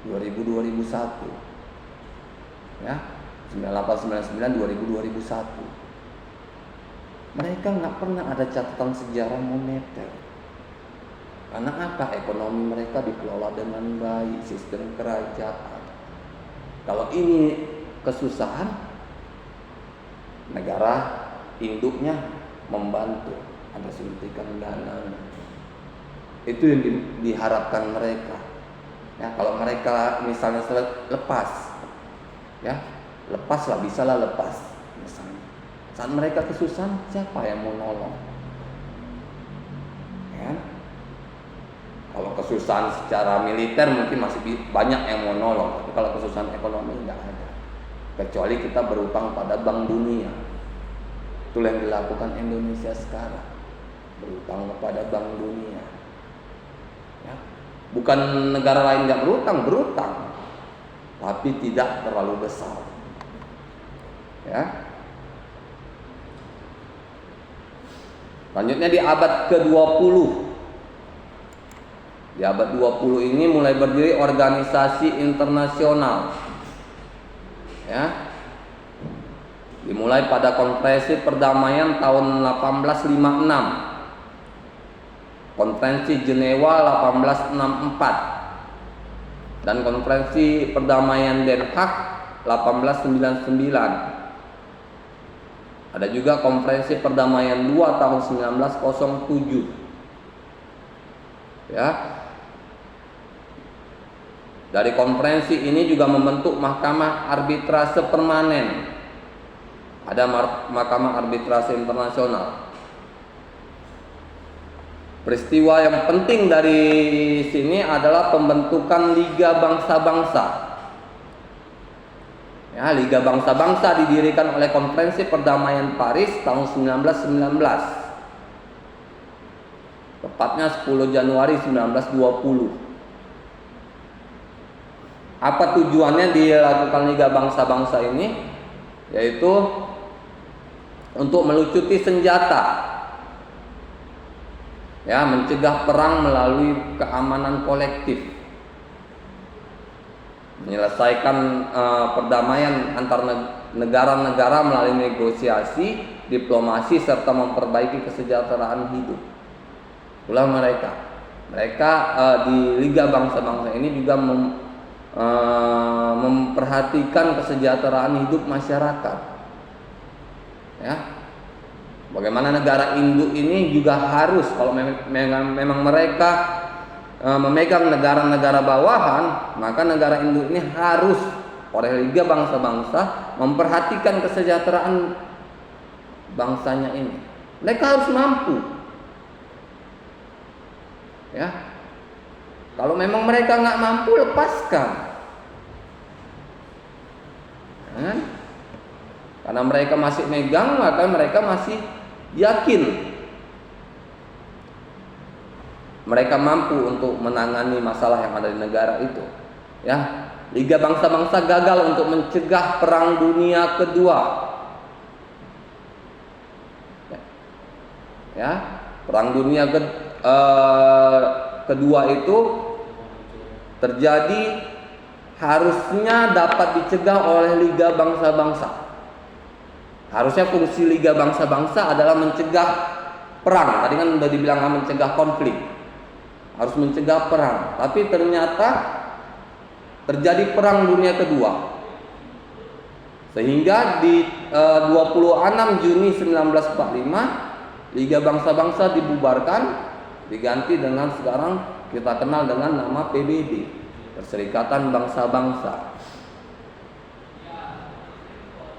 2001. Ya, 98, 99, 2000, 2001. Mereka nggak pernah ada catatan sejarah moneter. Karena apa? Ekonomi mereka dikelola dengan baik, sistem kerajaan. Kalau ini kesusahan, negara induknya membantu, ada suntikan dana. Itu yang diharapkan mereka. Ya, kalau mereka misalnya lepas, ya, lepaslah, bisalah lepas. Misalnya, saat mereka kesusahan, siapa yang mau nolong? Ya. Kalau kesusahan secara militer mungkin masih banyak yang mau nolong, tapi kalau kesusahan ekonomi tidak ada. Kecuali kita berutang pada Bank Dunia. Itulah yang dilakukan Indonesia sekarang, berutang kepada Bank Dunia. Ya. Bukan negara lain nggak berutang, tapi tidak terlalu besar. Ya. Selanjutnya di abad ke-20. Di abad 20 ini mulai berdiri organisasi internasional. Ya. Dimulai pada konferensi perdamaian tahun 1856. Konferensi Jenewa 1864 dan konferensi perdamaian Den Haag 1899. Ada juga konferensi perdamaian 2 tahun 1907. Ya. Dari konferensi ini juga membentuk Mahkamah Arbitrase Permanen. Ada Mahkamah Arbitrase Internasional. Peristiwa yang penting dari sini adalah pembentukan Liga Bangsa-Bangsa. Ya, Liga Bangsa-Bangsa didirikan oleh Konferensi Perdamaian Paris tahun 1919. Tepatnya 10 Januari 1920. Apa tujuannya dilakukan Liga Bangsa-Bangsa ini? Yaitu untuk melucuti senjata, ya, mencegah perang melalui keamanan kolektif, menyelesaikan perdamaian antar negara-negara melalui negosiasi, diplomasi, serta memperbaiki kesejahteraan hidup. Itulah mereka di Liga Bangsa-Bangsa ini juga memperhatikan kesejahteraan hidup masyarakat. Ya, bagaimana negara induk ini juga harus, kalau memang mereka memegang negara-negara bawahan, maka negara induk ini harus oleh Liga Bangsa-Bangsa memperhatikan kesejahteraan bangsanya ini. Mereka harus mampu. Ya. Kalau memang mereka nggak mampu, lepaskan. Kan? Karena mereka masih megang, maka mereka masih yakin mereka mampu untuk menangani masalah yang ada di negara itu. Ya, Liga Bangsa-Bangsa gagal untuk mencegah Perang Dunia Kedua. Ya, Perang Dunia Kedua itu terjadi harusnya dapat dicegah oleh Liga Bangsa-Bangsa. Harusnya fungsi Liga Bangsa-Bangsa adalah mencegah perang. Tadi kan sudah dibilang mencegah konflik. Harus mencegah perang. Tapi ternyata terjadi Perang Dunia Kedua. Sehingga di 26 Juni 1945 Liga Bangsa-Bangsa dibubarkan, diganti dengan sekarang kita kenal dengan nama PBB, Perserikatan Bangsa-Bangsa.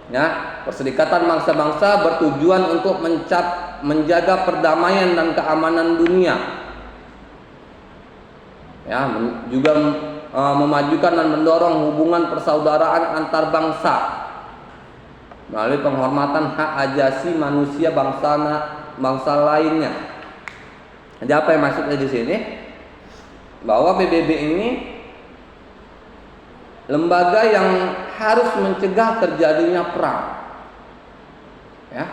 Ya, Perserikatan Bangsa-Bangsa bertujuan untuk menjaga perdamaian dan keamanan dunia. Ya, juga memajukan dan mendorong hubungan persaudaraan antar bangsa melalui penghormatan hak ajasi manusia bangsa lainnya. Jadi apa yang maksudnya di sini? Bahwa PBB ini lembaga yang harus mencegah terjadinya perang. Ya.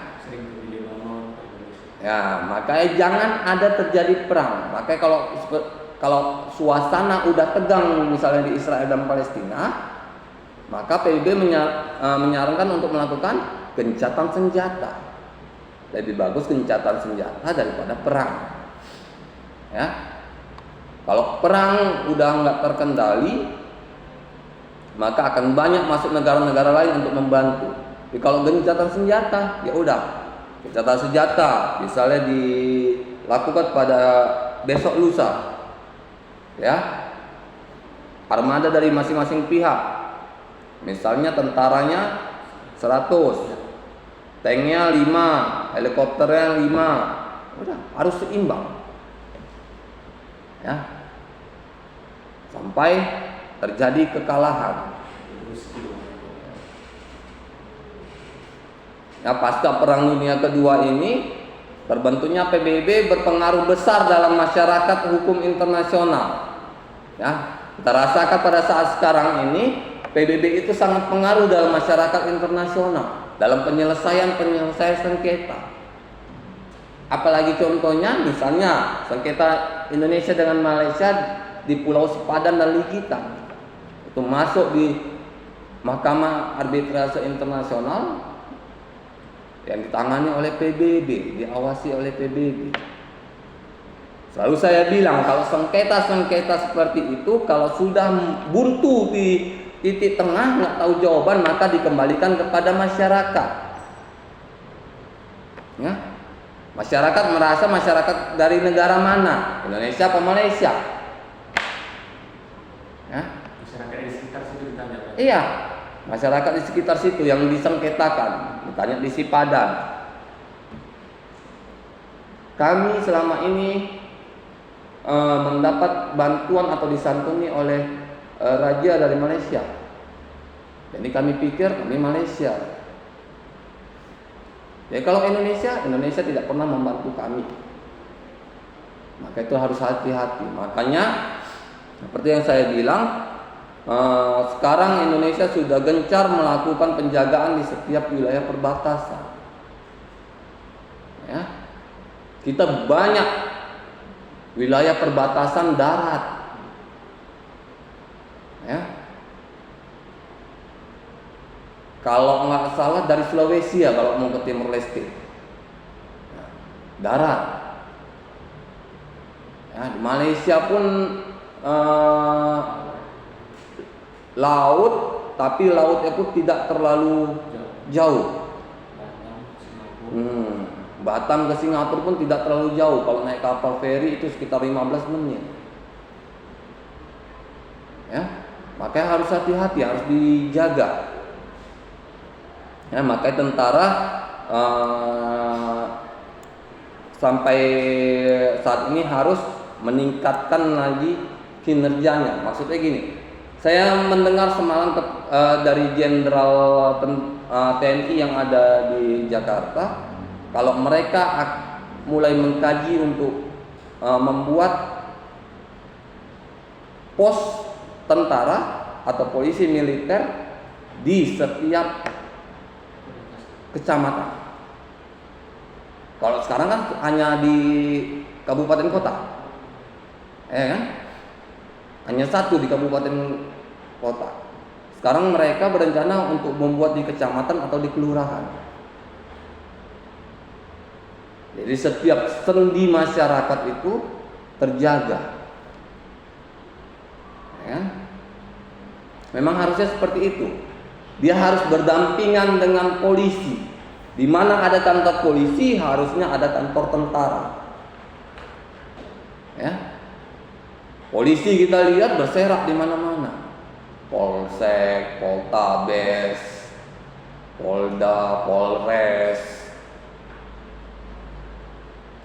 Ya, makanya jangan ada terjadi perang. Makanya kalau suasana udah tegang misalnya di Israel dan Palestina, maka PBB menyarankan untuk melakukan gencatan senjata. Lebih bagus gencatan senjata daripada perang. Ya. Kalau perang udah nggak terkendali, maka akan banyak masuk negara-negara lain untuk membantu. Jadi kalau gencatan senjata, ya udah, gencatan senjata misalnya dilakukan pada besok lusa, ya, armada dari masing-masing pihak, misalnya tentaranya 100, tanknya 5, helikopternya 5, udah harus seimbang, ya, sampai terjadi kekalahan. Ya, pasca Perang Dunia Kedua ini terbentuknya PBB berpengaruh besar dalam masyarakat hukum internasional. Ya, kita rasakan pada saat sekarang ini PBB itu sangat pengaruh dalam masyarakat internasional dalam penyelesaian sengketa. Apalagi contohnya misalnya sengketa Indonesia dengan Malaysia di Pulau Sepadan dan Ligitan. Itu masuk di Mahkamah Arbitrase Internasional yang ditangani oleh PBB, diawasi oleh PBB. Selalu saya bilang kalau sengketa-sengketa seperti itu kalau sudah buntu di titik tengah nggak tahu jawaban maka dikembalikan kepada masyarakat. Ya. Masyarakat merasa masyarakat dari negara mana? Indonesia atau Malaysia? Ya. Masyarakat di sekitar situ ditanya. Iya, masyarakat di sekitar situ yang disengketakan, ditanya di Sipadan. Kami selama ini mendapat bantuan atau disantuni oleh raja dari Malaysia. Jadi kami pikir kami Malaysia. Jadi kalau Indonesia tidak pernah membantu kami. Maka itu harus hati-hati. Makanya seperti yang saya bilang, sekarang Indonesia sudah gencar melakukan penjagaan di setiap wilayah perbatasan. Ya, kita banyak wilayah perbatasan darat. Ya, kalau nggak salah dari Sulawesi ya kalau mau ke Timur Leste, darat. Ya, di Malaysia pun laut, tapi lautnya pun tidak terlalu jauh. Batam ke Singapura pun tidak terlalu jauh. Kalau naik kapal feri itu sekitar 15 menit. Ya. Makanya harus hati-hati, harus dijaga. Ya, makanya tentara sampai saat ini harus meningkatkan lagi kinerjanya. Maksudnya gini, saya mendengar semalam dari Jenderal TNI yang ada di Jakarta, kalau mereka mulai mengkaji untuk membuat pos tentara atau polisi militer di setiap kecamatan. Kalau sekarang kan hanya di kabupaten kota, kan? Hanya satu di kabupaten kota. Sekarang mereka berencana untuk membuat di kecamatan atau di kelurahan. Jadi setiap sendi masyarakat itu terjaga. Ya. Memang harusnya seperti itu. Dia harus berdampingan dengan polisi. Di mana ada kantor polisi, harusnya ada kantor tentara. Ya. Polisi kita lihat berserak di mana-mana. Polsek, Poltabes, Polda, Polres.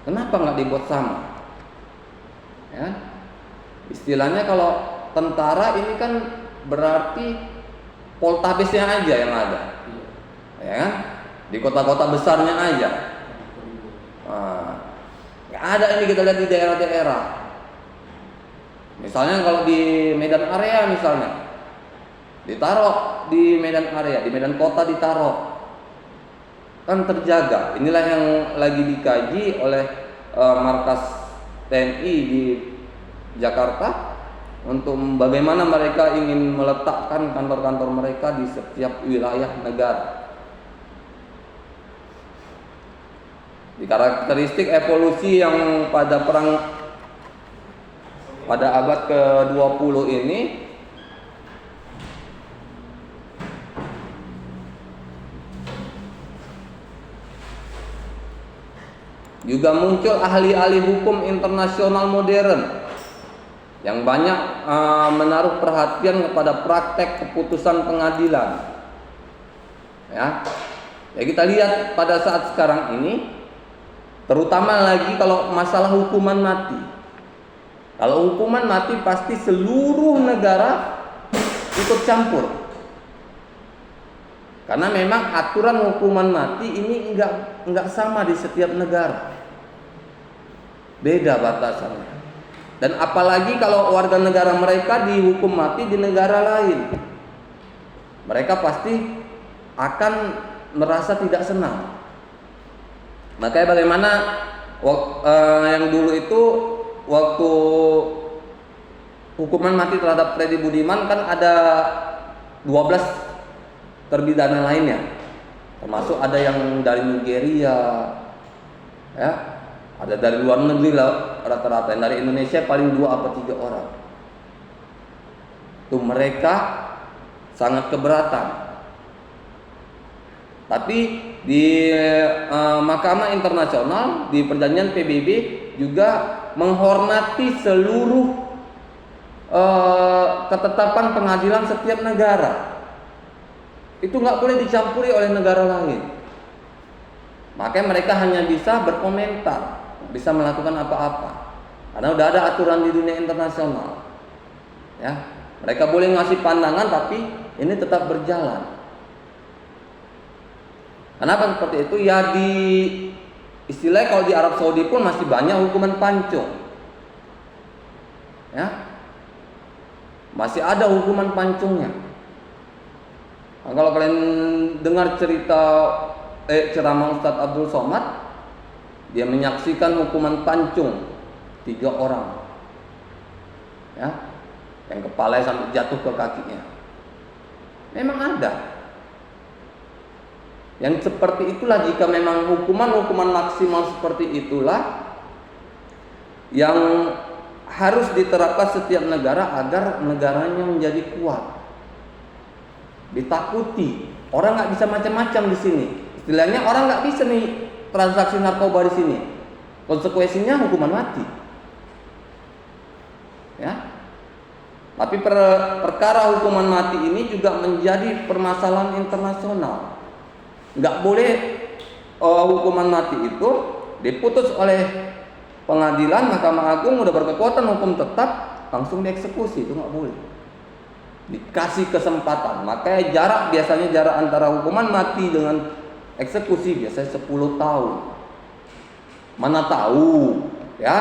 Kenapa nggak dibuat sama? Ya. Istilahnya kalau tentara ini kan berarti Poltabesnya aja yang ada, ya kan? Di kota-kota besarnya aja. Nggak ada ini kita lihat di daerah-daerah. Misalnya kalau di Medan area misalnya, ditaruh di Medan area, di Medan kota ditaruh, kan terjaga. Inilah yang lagi dikaji oleh markas TNI di Jakarta untuk bagaimana mereka ingin meletakkan kantor-kantor mereka di setiap wilayah negara. Di karakteristik evolusi yang pada abad ke-20 ini juga muncul ahli-ahli hukum internasional modern yang banyak menaruh perhatian kepada praktek keputusan pengadilan. Ya kita lihat pada saat sekarang ini, terutama lagi kalau masalah hukuman mati. Kalau hukuman mati pasti seluruh negara ikut campur. Karena memang aturan hukuman mati ini enggak sama di setiap negara. Beda batasannya. Dan apalagi kalau warga negara mereka dihukum mati di negara lain, mereka pasti akan merasa tidak senang. Makanya bagaimana yang dulu itu waktu hukuman mati terhadap Freddy Budiman kan ada 12 terpidana lainnya, termasuk ada yang dari Nigeria, ya, ada dari luar negeri lah rata-rata. Yang dari Indonesia paling 2 atau 3 orang. Tuh mereka sangat keberatan. Tapi di Mahkamah Internasional, di perjanjian PBB juga menghormati seluruh ketetapan pengadilan setiap negara. Itu nggak boleh dicampuri oleh negara lain. Makanya mereka hanya bisa berkomentar, bisa melakukan apa-apa. Karena udah ada aturan di dunia internasional. Ya, mereka boleh ngasih pandangan, tapi ini tetap berjalan. Kenapa seperti itu? Ya di istilahnya kalau di Arab Saudi pun masih banyak hukuman pancung. Ya, masih ada hukuman pancungnya. Nah, kalau kalian dengar cerita ceramah Ustadz Abdul Somad, dia menyaksikan hukuman pancung 3 orang, ya, yang kepalanya sampai jatuh ke kakinya. Memang ada. Yang seperti itulah, jika memang hukuman maksimal seperti itulah yang harus diterapkan setiap negara agar negaranya menjadi kuat. Ditakuti, orang nggak bisa macam-macam di sini. Istilahnya orang nggak bisa nih transaksi narkoba di sini. Konsekuensinya hukuman mati. Ya. Tapi perkara hukuman mati ini juga menjadi permasalahan internasional. Nggak boleh hukuman mati itu diputus oleh pengadilan, Mahkamah Agung udah berkekuatan hukum tetap langsung dieksekusi, itu nggak boleh. Dikasih kesempatan. Makanya biasanya jarak antara hukuman mati dengan eksekusi biasanya 10 tahun. Mana tahu ya,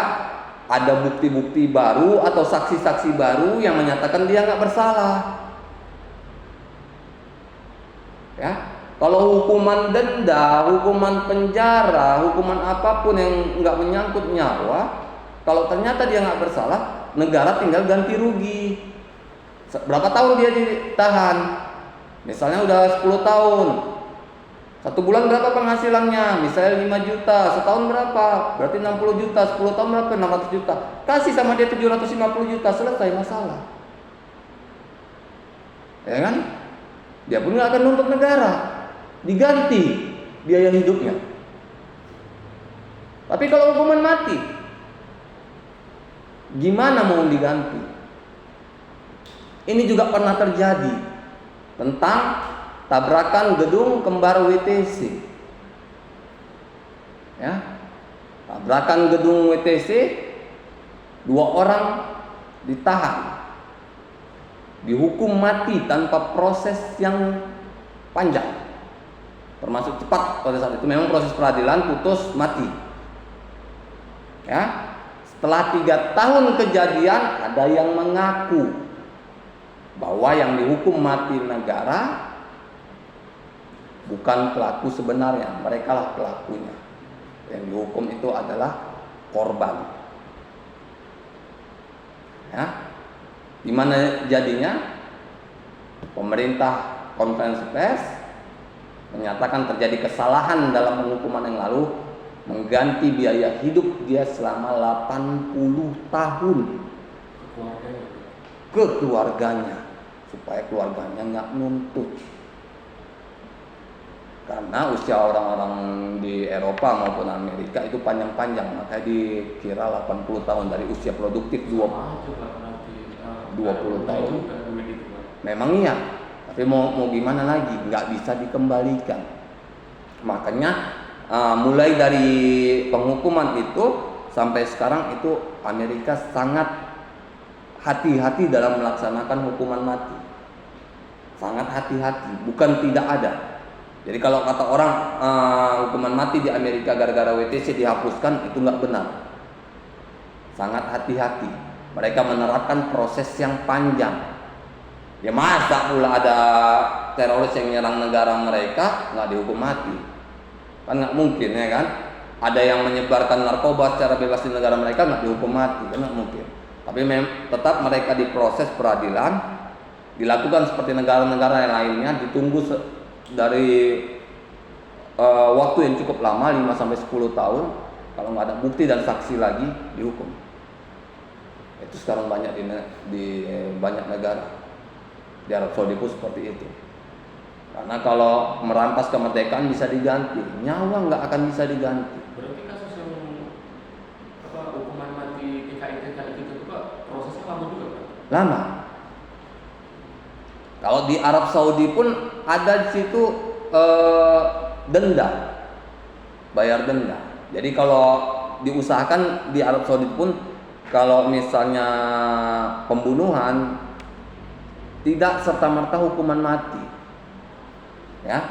ada bukti-bukti baru atau saksi-saksi baru yang menyatakan dia nggak bersalah. Ya, kalau hukuman denda, hukuman penjara, hukuman apapun yang nggak menyangkut nyawa, kalau ternyata dia nggak bersalah, negara tinggal ganti rugi. Berapa tahun dia ditahan? Misalnya udah 10 tahun. 1 bulan berapa penghasilannya? Misalnya 5 juta. Setahun berapa? Berarti 60 juta. 10 tahun berapa? 600 juta. Kasih sama dia 750 juta. Selesai masalah. Ya kan? Dia pun nggak akan nuntut negara. Diganti biaya hidupnya. Tapi kalau hukuman mati, gimana mau diganti? Ini juga pernah terjadi tentang tabrakan gedung kembar WTC. Ya, tabrakan gedung WTC, 2 orang ditahan, dihukum mati tanpa proses yang panjang, termasuk cepat pada saat itu. Memang proses peradilan putus mati. Ya, setelah 3 tahun kejadian, ada yang mengaku bahwa yang dihukum mati negara bukan pelaku sebenarnya, mereka lah pelakunya. Yang dihukum itu adalah korban. Ya, dimana jadinya pemerintah konferensi pers menyatakan terjadi kesalahan dalam penghukuman yang lalu, mengganti biaya hidup dia selama 80 tahun ke keluarganya, supaya keluarganya nggak nuntut. Karena usia orang-orang di Eropa maupun Amerika itu panjang-panjang, makanya dikira 80 tahun dari usia produktif 20 tahun. Memang iya, tapi mau gimana lagi, nggak bisa dikembalikan. Makanya mulai dari penghukuman itu sampai sekarang itu Amerika sangat hati-hati dalam melaksanakan hukuman mati. Sangat hati-hati, bukan tidak ada. Jadi kalau kata orang hukuman mati di Amerika gara-gara WTC dihapuskan, itu nggak benar. Sangat hati-hati. Mereka menerapkan proses yang panjang. Ya masa pula ada teroris yang nyerang negara mereka nggak dihukum mati? Kan nggak mungkin ya kan? Ada yang menyebarkan narkoba secara bebas di negara mereka nggak dihukum mati, kan nggak mungkin. Tapi tetap mereka diproses peradilan, dilakukan seperti negara-negara yang lainnya, ditunggu dari waktu yang cukup lama, 5-10 tahun. Kalau nggak ada bukti dan saksi lagi, dihukum. Itu sekarang banyak di banyak negara. Di Arab Saudi pun seperti itu. Karena kalau merampas kemerdekaan bisa diganti, nyawa nggak akan bisa diganti. Berarti kasus yang hukuman mati TKI itu Pak, prosesnya lama juga Pak? Lama. Kalau di Arab Saudi pun ada di situ denda, bayar denda. Jadi kalau diusahakan di Arab Saudi pun, kalau misalnya pembunuhan tidak serta-merta hukuman mati. Ya,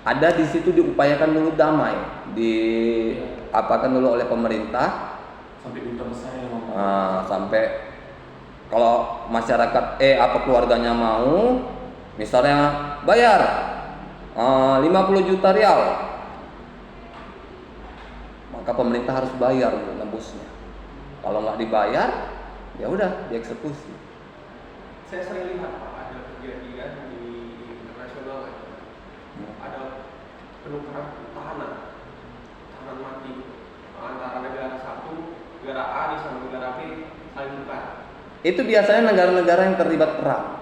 ada di situ diupayakan dulu damai, diapakan dulu oleh pemerintah sampai duta besar yang sampai kalau masyarakat keluarganya mau, misalnya bayar 50 juta rial, maka pemerintah harus bayar untuk nebusnya. Kalau nggak dibayar, ya udah dieksekusi. Saya sering lihat Pak, ada kejadian di internasional, ada penukaran tahanan mati antara negara satu, negara A sama negara B saling tukar. Itu biasanya negara-negara yang terlibat perang.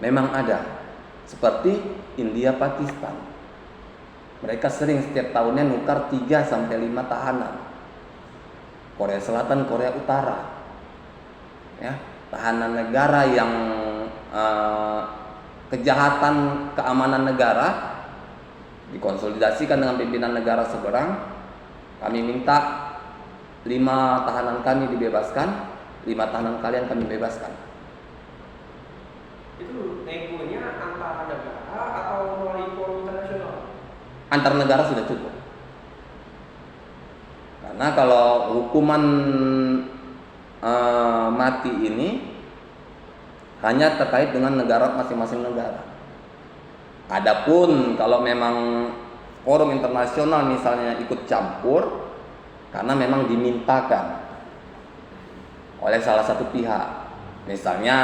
Memang ada, seperti India, Pakistan. Mereka sering setiap tahunnya nukar 3-5 tahanan. Korea Selatan, Korea Utara. Ya, tahanan negara yang kejahatan keamanan negara dikonsolidasikan dengan pimpinan negara seberang. Kami minta 5 tahanan kami dibebaskan, 5 tahanan kalian kami bebaskan. Itu negonya antara negara atau melalui forum internasional? Antar negara sudah cukup. Karena kalau hukuman mati ini hanya terkait dengan negara masing-masing negara. Adapun kalau memang forum internasional misalnya ikut campur karena memang dimintakan oleh salah satu pihak, misalnya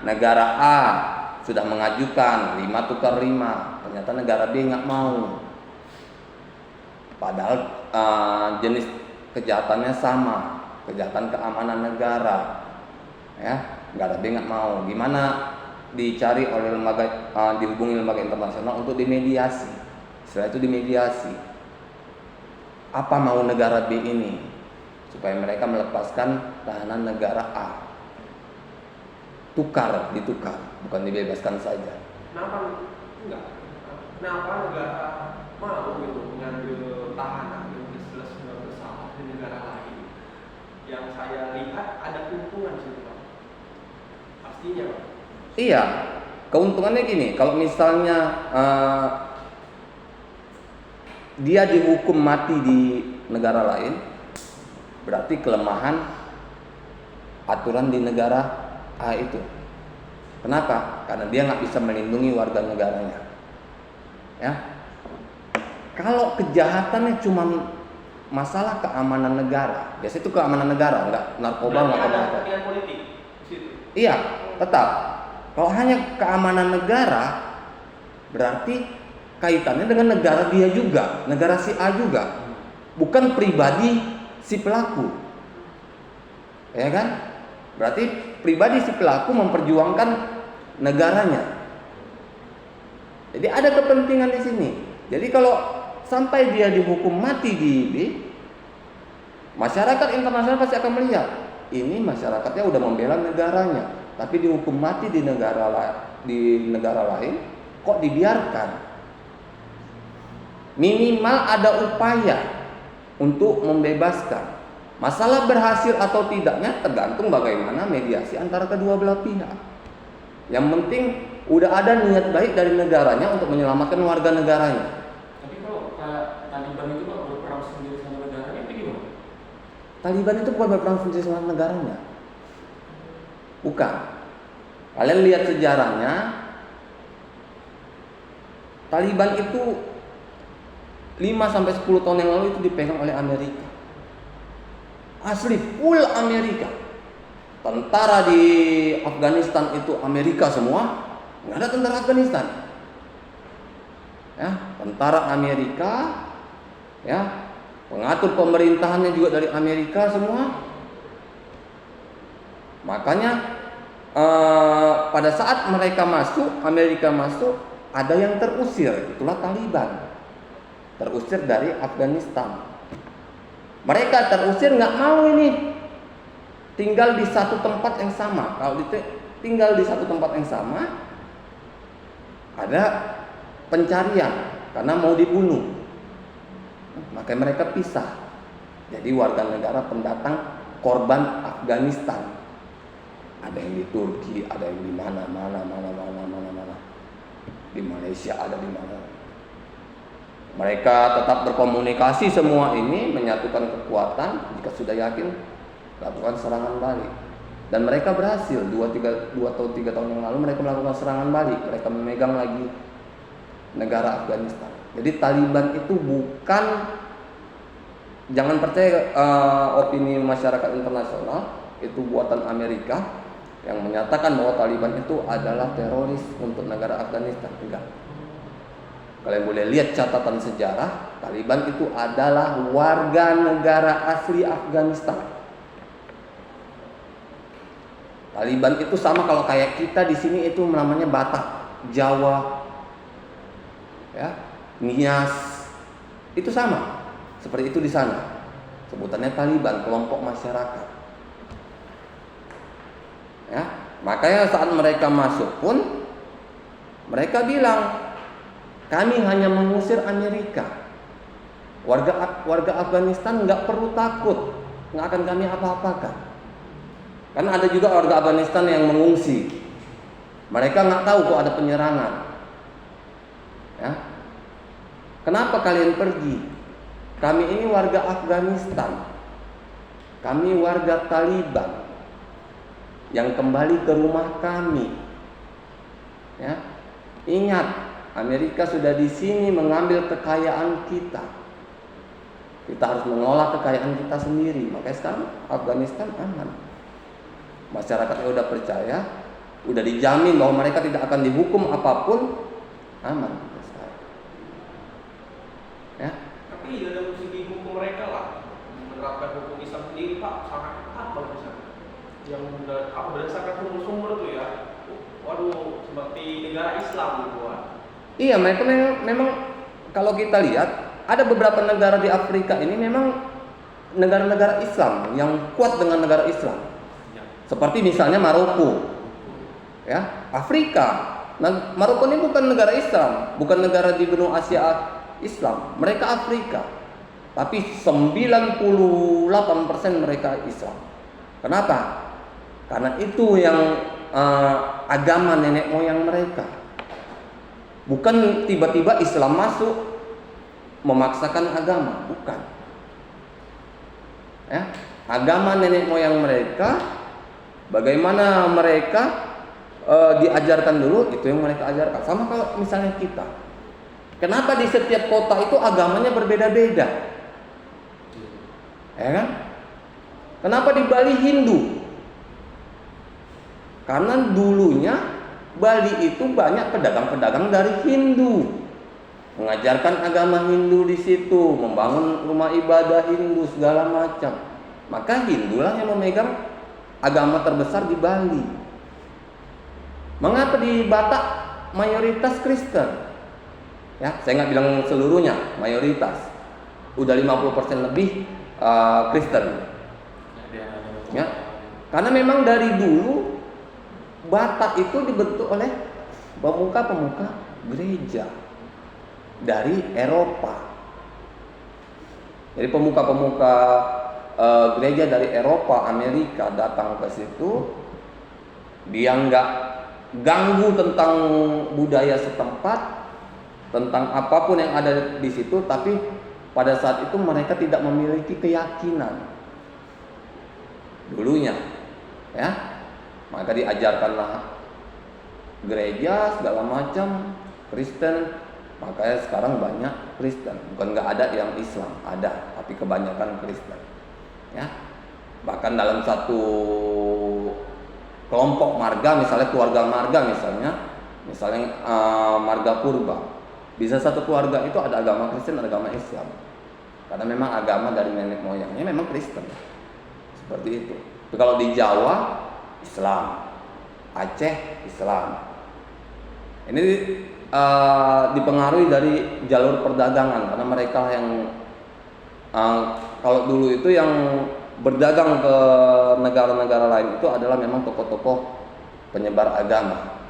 negara A sudah mengajukan 5 tukar 5, ternyata negara B nggak mau, padahal jenis kejahatannya sama, kejahatan keamanan negara, ya negara B nggak mau, gimana dicari oleh lembaga, dihubungi lembaga internasional untuk dimediasi. Setelah itu dimediasi, apa mau negara B ini supaya mereka melepaskan tahanan negara A, ditukar, bukan dibebaskan saja. Kenapa enggak? Kenapa negara mau gitu mengambil tahanan yang jelas bersalah di negara lain? Yang saya lihat ada keuntungan sih, Pak. Pastinya, Pak. Iya, keuntungannya gini, kalau misalnya dia dihukum mati di negara lain, berarti kelemahan aturan di negara A itu. Kenapa? Karena dia nggak bisa melindungi warga negaranya. Ya, kalau kejahatannya cuma masalah keamanan negara, biasanya itu keamanan negara, nggak narkoba, nggak ada apa-apa. kepentingan politik di situ. Iya, tetap. Kalau hanya keamanan negara, berarti kaitannya dengan negara dia juga, negara si A juga, bukan pribadi si pelaku, ya kan? Berarti pribadi si pelaku memperjuangkan negaranya. Jadi ada kepentingan di sini. Jadi kalau sampai dia dihukum mati di B, masyarakat internasional pasti akan melihat ini masyarakatnya udah membela negaranya, tapi dihukum mati di negara lain kok dibiarkan. Minimal ada upaya untuk membebaskan. Masalah berhasil atau tidaknya tergantung bagaimana mediasi antara kedua belah pihak. Yang penting udah ada niat baik dari negaranya untuk menyelamatkan warga negaranya. Tapi kalau Taliban itu Pak berperang sendiri sama negaranya itu gimana? Taliban itu bukan berperang sendiri sama negaranya. Bukan. Kalian lihat sejarahnya, Taliban itu 5-10 tahun yang lalu itu dipegang oleh Amerika. Asli full Amerika. Tentara di Afghanistan itu Amerika semua, nggak ada tentara Afghanistan. Ya, tentara Amerika, ya, pengatur pemerintahannya juga dari Amerika semua. Makanya pada saat Amerika masuk, ada yang terusir, itulah Taliban. Terusir dari Afghanistan. Mereka terusir nggak mau ini tinggal di satu tempat yang sama. Kalau tinggal di satu tempat yang sama, ada pencarian karena mau dibunuh. Makanya mereka pisah. Jadi warga negara pendatang korban Afghanistan. Ada yang di Turki, ada yang di mana. Di Malaysia ada di mana. Mereka tetap berkomunikasi semua ini, menyatukan kekuatan. Jika sudah yakin, lakukan serangan balik. Dan mereka berhasil. 2 atau 3 tahun yang lalu mereka melakukan serangan balik. Mereka memegang lagi negara Afghanistan. Jadi Taliban itu bukan, jangan percaya opini masyarakat internasional, itu buatan Amerika yang menyatakan bahwa Taliban itu adalah teroris untuk negara Afghanistan. Enggak. Kalian boleh lihat catatan sejarah, Taliban itu adalah warga negara asli Afghanistan. Taliban itu sama kalau kayak kita di sini itu namanya Batak, Jawa, ya, Nias, itu sama. Seperti itu di sana. Sebutannya Taliban, kelompok masyarakat. Ya, makanya saat mereka masuk pun mereka bilang, kami hanya mengusir Amerika. Warga Afghanistan nggak perlu takut, nggak akan kami apa-apakan. Karena ada juga warga Afghanistan yang mengungsi. Mereka nggak tahu kok ada penyerangan. Ya. Kenapa kalian pergi? Kami ini warga Afghanistan. Kami warga Taliban yang kembali ke rumah kami. Ya. Ingat, Amerika sudah di sini mengambil kekayaan kita. Kita harus mengolah kekayaan kita sendiri. Makanya sekarang Afghanistan aman. Masyarakatnya udah percaya, udah dijamin bahwa mereka tidak akan dihukum apapun, aman. Ya. Tapi dalam segi hukum mereka lah, menerapkan hukum Islam sendiri Pak sangat ketat banget di sana. Yang berdasarkan sumber-sumber tuh ya, waduh seperti negara Islam gitu Pak. Iya, mereka memang kalau kita lihat ada beberapa negara di Afrika ini memang negara-negara Islam yang kuat dengan negara Islam. Seperti misalnya Maroko. Ya, Afrika. Nah, Maroko ini bukan negara Islam, bukan negara di benua Asia Islam. Mereka Afrika. Tapi 98% mereka Islam. Kenapa? Karena itu yang agama nenek moyang mereka. Bukan tiba-tiba Islam masuk memaksakan agama, bukan. Ya, agama nenek moyang mereka, bagaimana mereka diajarkan dulu, itu yang mereka ajarkan. Sama kalau misalnya kita, kenapa di setiap kota itu agamanya berbeda-beda, ya kan? Kenapa di Bali Hindu? Karena dulunya Bali itu banyak pedagang-pedagang dari Hindu, mengajarkan agama Hindu di situ, membangun rumah ibadah Hindu segala macam. Maka Hindulah yang memegang agama terbesar di Bali. Mengapa di Batak mayoritas Kristen? Ya, saya nggak bilang seluruhnya, mayoritas. Udah 50% lebih Kristen. Ya, karena memang dari dulu Batak itu dibentuk oleh pemuka-pemuka gereja dari Eropa. Jadi pemuka-pemuka gereja dari Eropa, Amerika datang ke situ, dia nggak ganggu tentang budaya setempat, tentang apapun yang ada di situ, tapi pada saat itu mereka tidak memiliki keyakinan dulunya, ya. Maka diajarkanlah gereja segala macam Kristen. Makanya sekarang banyak Kristen, bukan nggak ada yang Islam, ada, tapi kebanyakan Kristen. Ya, bahkan dalam satu kelompok marga, misalnya keluarga marga, misalnya marga purba, bisa satu keluarga itu ada agama Kristen, ada agama Islam, karena memang agama dari nenek moyangnya memang Kristen, seperti itu. Tapi kalau di Jawa Islam, Aceh Islam, ini dipengaruhi dari jalur perdagangan, karena mereka yang kalau dulu itu yang berdagang ke negara-negara lain itu adalah memang tokoh-tokoh penyebar agama.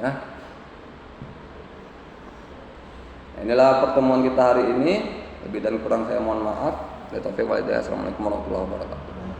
Ya. Inilah pertemuan kita hari ini. Lebih dan kurang saya mohon maaf. Assalamualaikum warahmatullahi wabarakatuh.